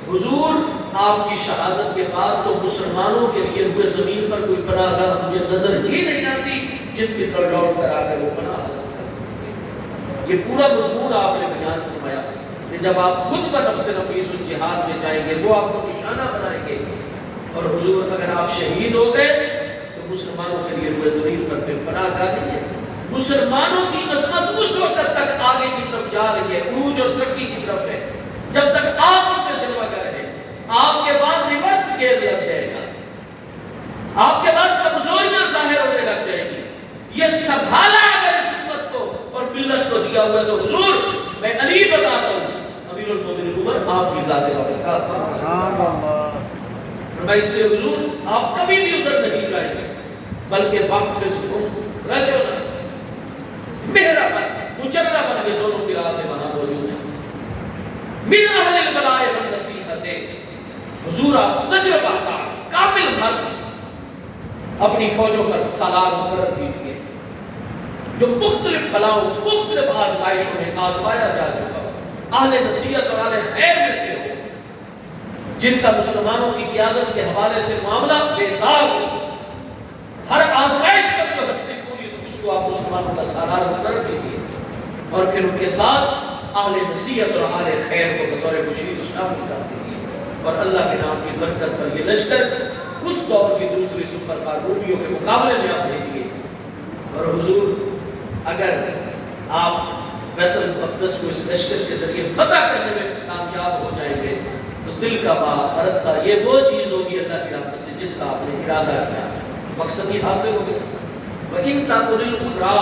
حضور آپ کی شہادت کے بعد تو مسلمانوں کے لیے روئے زمین پر کوئی پناہ گاہ مجھے نظر ہی نہیں آتی جس کی طرف لوٹ کر آ کر وہ پناہ حاصل کر سکتے۔ یہ پورا مضمون آپ نے بیان فرمایا کہ جب آپ خود بنفس نفیس الجہاد میں جائیں گے وہ آپ کو نشانہ بنائیں گے، اور حضور اگر آپ شہید ہو گئے تو مسلمانوں کے لیے روئے زمین پر پھر پناہ گاہ نہیں ہے۔ مسلمانوں کی عظمت اس وقت تک آگے کی طرف جا رہی ہے، عروج اور ترقی کی طرف ہے، جب تک آپ ان کا جلوہ گر ہے۔ آپ کے بعد ریورس گیئر لگ جائے گا، آپ کے بعد کمزوریاں ظاہر ہونے لگ جائیں گی۔ یہ سنبھالا اگر اس امت کو اور ملت کو دیا ہوا تو حضور میں علی بتاتا ہوں امیر المومنین عمر آپ کی ذات بابرکات فرمایا، اس سے حضور آپ کبھی بھی ادھر نہیں جائیں گے بلکہ وَاحْفِظْهُمْ رَجُلًا، مہرہ پر مجرہ پر یہ دونوں قرآتیں وہاں موجود ہیں، من اہل البلاء والنصیحت، حضور آپ تجربہ کا کامل مرد اپنی فوجوں پر سالار مقرر کیجیے جو مختلف بلاؤں مختلف آزمائشوں میں آزمایا جا چکا ہو، اہل نصیحت اور اہل خیر میں سے ہو، جن کا مسلمانوں کی قیادت کے حوالے سے معاملہ بے داغ ہو، ہر آزمائش پر جو ہستی پوری تو اس کو آپ مسلمانوں کا سالار مقرر کیجیے، اور پھر ان کے ساتھ اہل نصیحت اور اہل خیر کو بطور مشیر شامل کر دیجیے، اور اللہ کے نام کی برکت پر یہ لشکر اس دور کی دوسری سپر پاور رومیوں کے مقابلے میں آپ بھیجیے۔ اور حضور اگر آپ بیت المقدس کو اس لشکر کے ذریعے فتح کرنے میں کامیاب ہو جائیں گے تو دل کا بات ارادہ یہ وہ چیز ہوگی اللہ کی رحمت سے جس کا آپ نے ارادہ کیا، مقصد ہی حاصل ہو گیا۔ وَإِن تَقُلِ الْأُخْرَى،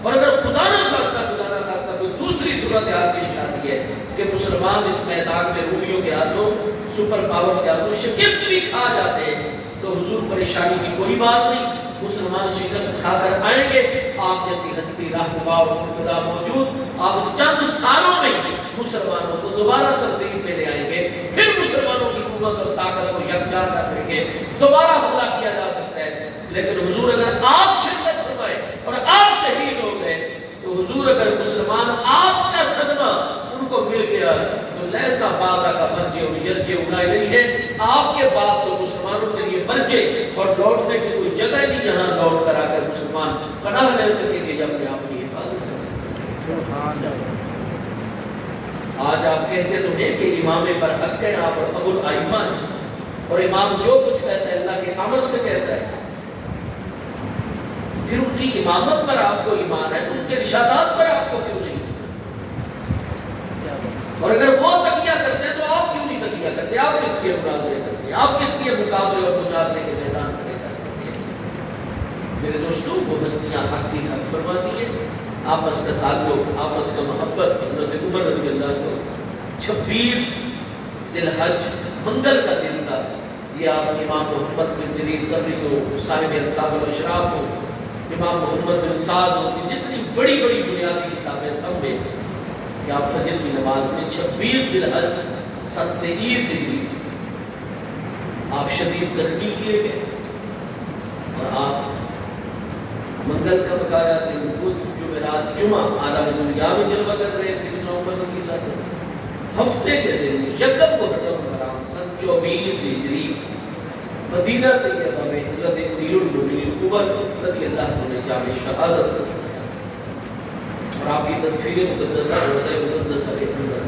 اور اگر خدا نہ خواستہ کوئی دوسری صورتحال پیش آتی ہے کہ مسلمان اس میدان میں رومیوں کے ہاتھوں سپر پاور کے ہاتھوں شکست بھی کھا جاتے ہیں تو حضور پریشانی کی کوئی بات نہیں، مسلمان شکست کھا کر آئیں گے، آپ جیسی ہستی رہنما اور خدا موجود، آپ چند سالوں میں مسلمانوں کو دوبارہ ترتیب میں لے آئیں گے، پھر مسلمانوں کی قوت اور طاقت کو یکجا کر دیں گے، دوبارہ حملہ کیا جا سکتا ہے۔ لیکن حضور اگر آپ شرکت فرمائے اور آپ شہید ہو گئے تو حضور اگر مسلمان آپ کا صدمہ ان کو مل گیا تو لیسا بعدک مرجعون یرجعون الیہ، آپ کے بعد تو مسلمانوں کے لیے مرجع اور لوٹنے کی کوئی جگہ نہیں جہاں لوٹ کر آ کر مسلمان پناہ لے سکیں گے یا اپنے آپ کی حفاظت کر سکیں گے۔ سبحان اللہ۔ آج آپ کہتے تو ہیں کہ امام پر حق ہے، آپ ابو الائمہ ہیں، اور امام جو کچھ کہتا ہے اللہ کے امر سے کہتا ہے، پھر ان کی امامت پر آپ کو ایمان ہے تو ان کے ارشادات پر آپ کو کیوں نہیں؟ اور اگر وہ تقیہ کرتے ہیں تو آپ کیوں نہیں تقیہ کرتے؟ آپ کس لیے مناظرے کرتے ہیں؟ آپ کس لیے مقابلے اور مجادلے کے میدان کھڑے کرتے ہیں؟ میرے دوستوں، وہ ہستیاں حق کی حق فرماتی ہیں، آپس کا تعلق، آپس کا محبت۔ حضرت عمر رضی اللہ کو 26 ذی الحج منگل کا دن تھا، یہ آپ امام محمد بن جریر طبری کو، صاحب انصاف الاشراف ہو، امام محمد بن سعد ہو، جتنی بڑی بڑی بنیادی کتابیں سب میں کہ آپ فجر کی نماز میں 26 ذی الحج 27 ہجری آپ شدید زخمی کیے گئے، اور آپ منگل کا بقایا دن بدھ جمعرات جمعہ عالم دنیا میں جلوہ کر رہے سیدنا عمر رضی اللہ عنہ۔ ہفتے کے دن یکم محرم حرام سن 24 ہجری مدینہ طیبہ میں حضرت امیر المومنین عمر رضی اللہ عنہ نے جام شہادت، اور آپ کی تدفین مقدسہ روضہ مقدسہ کے اندر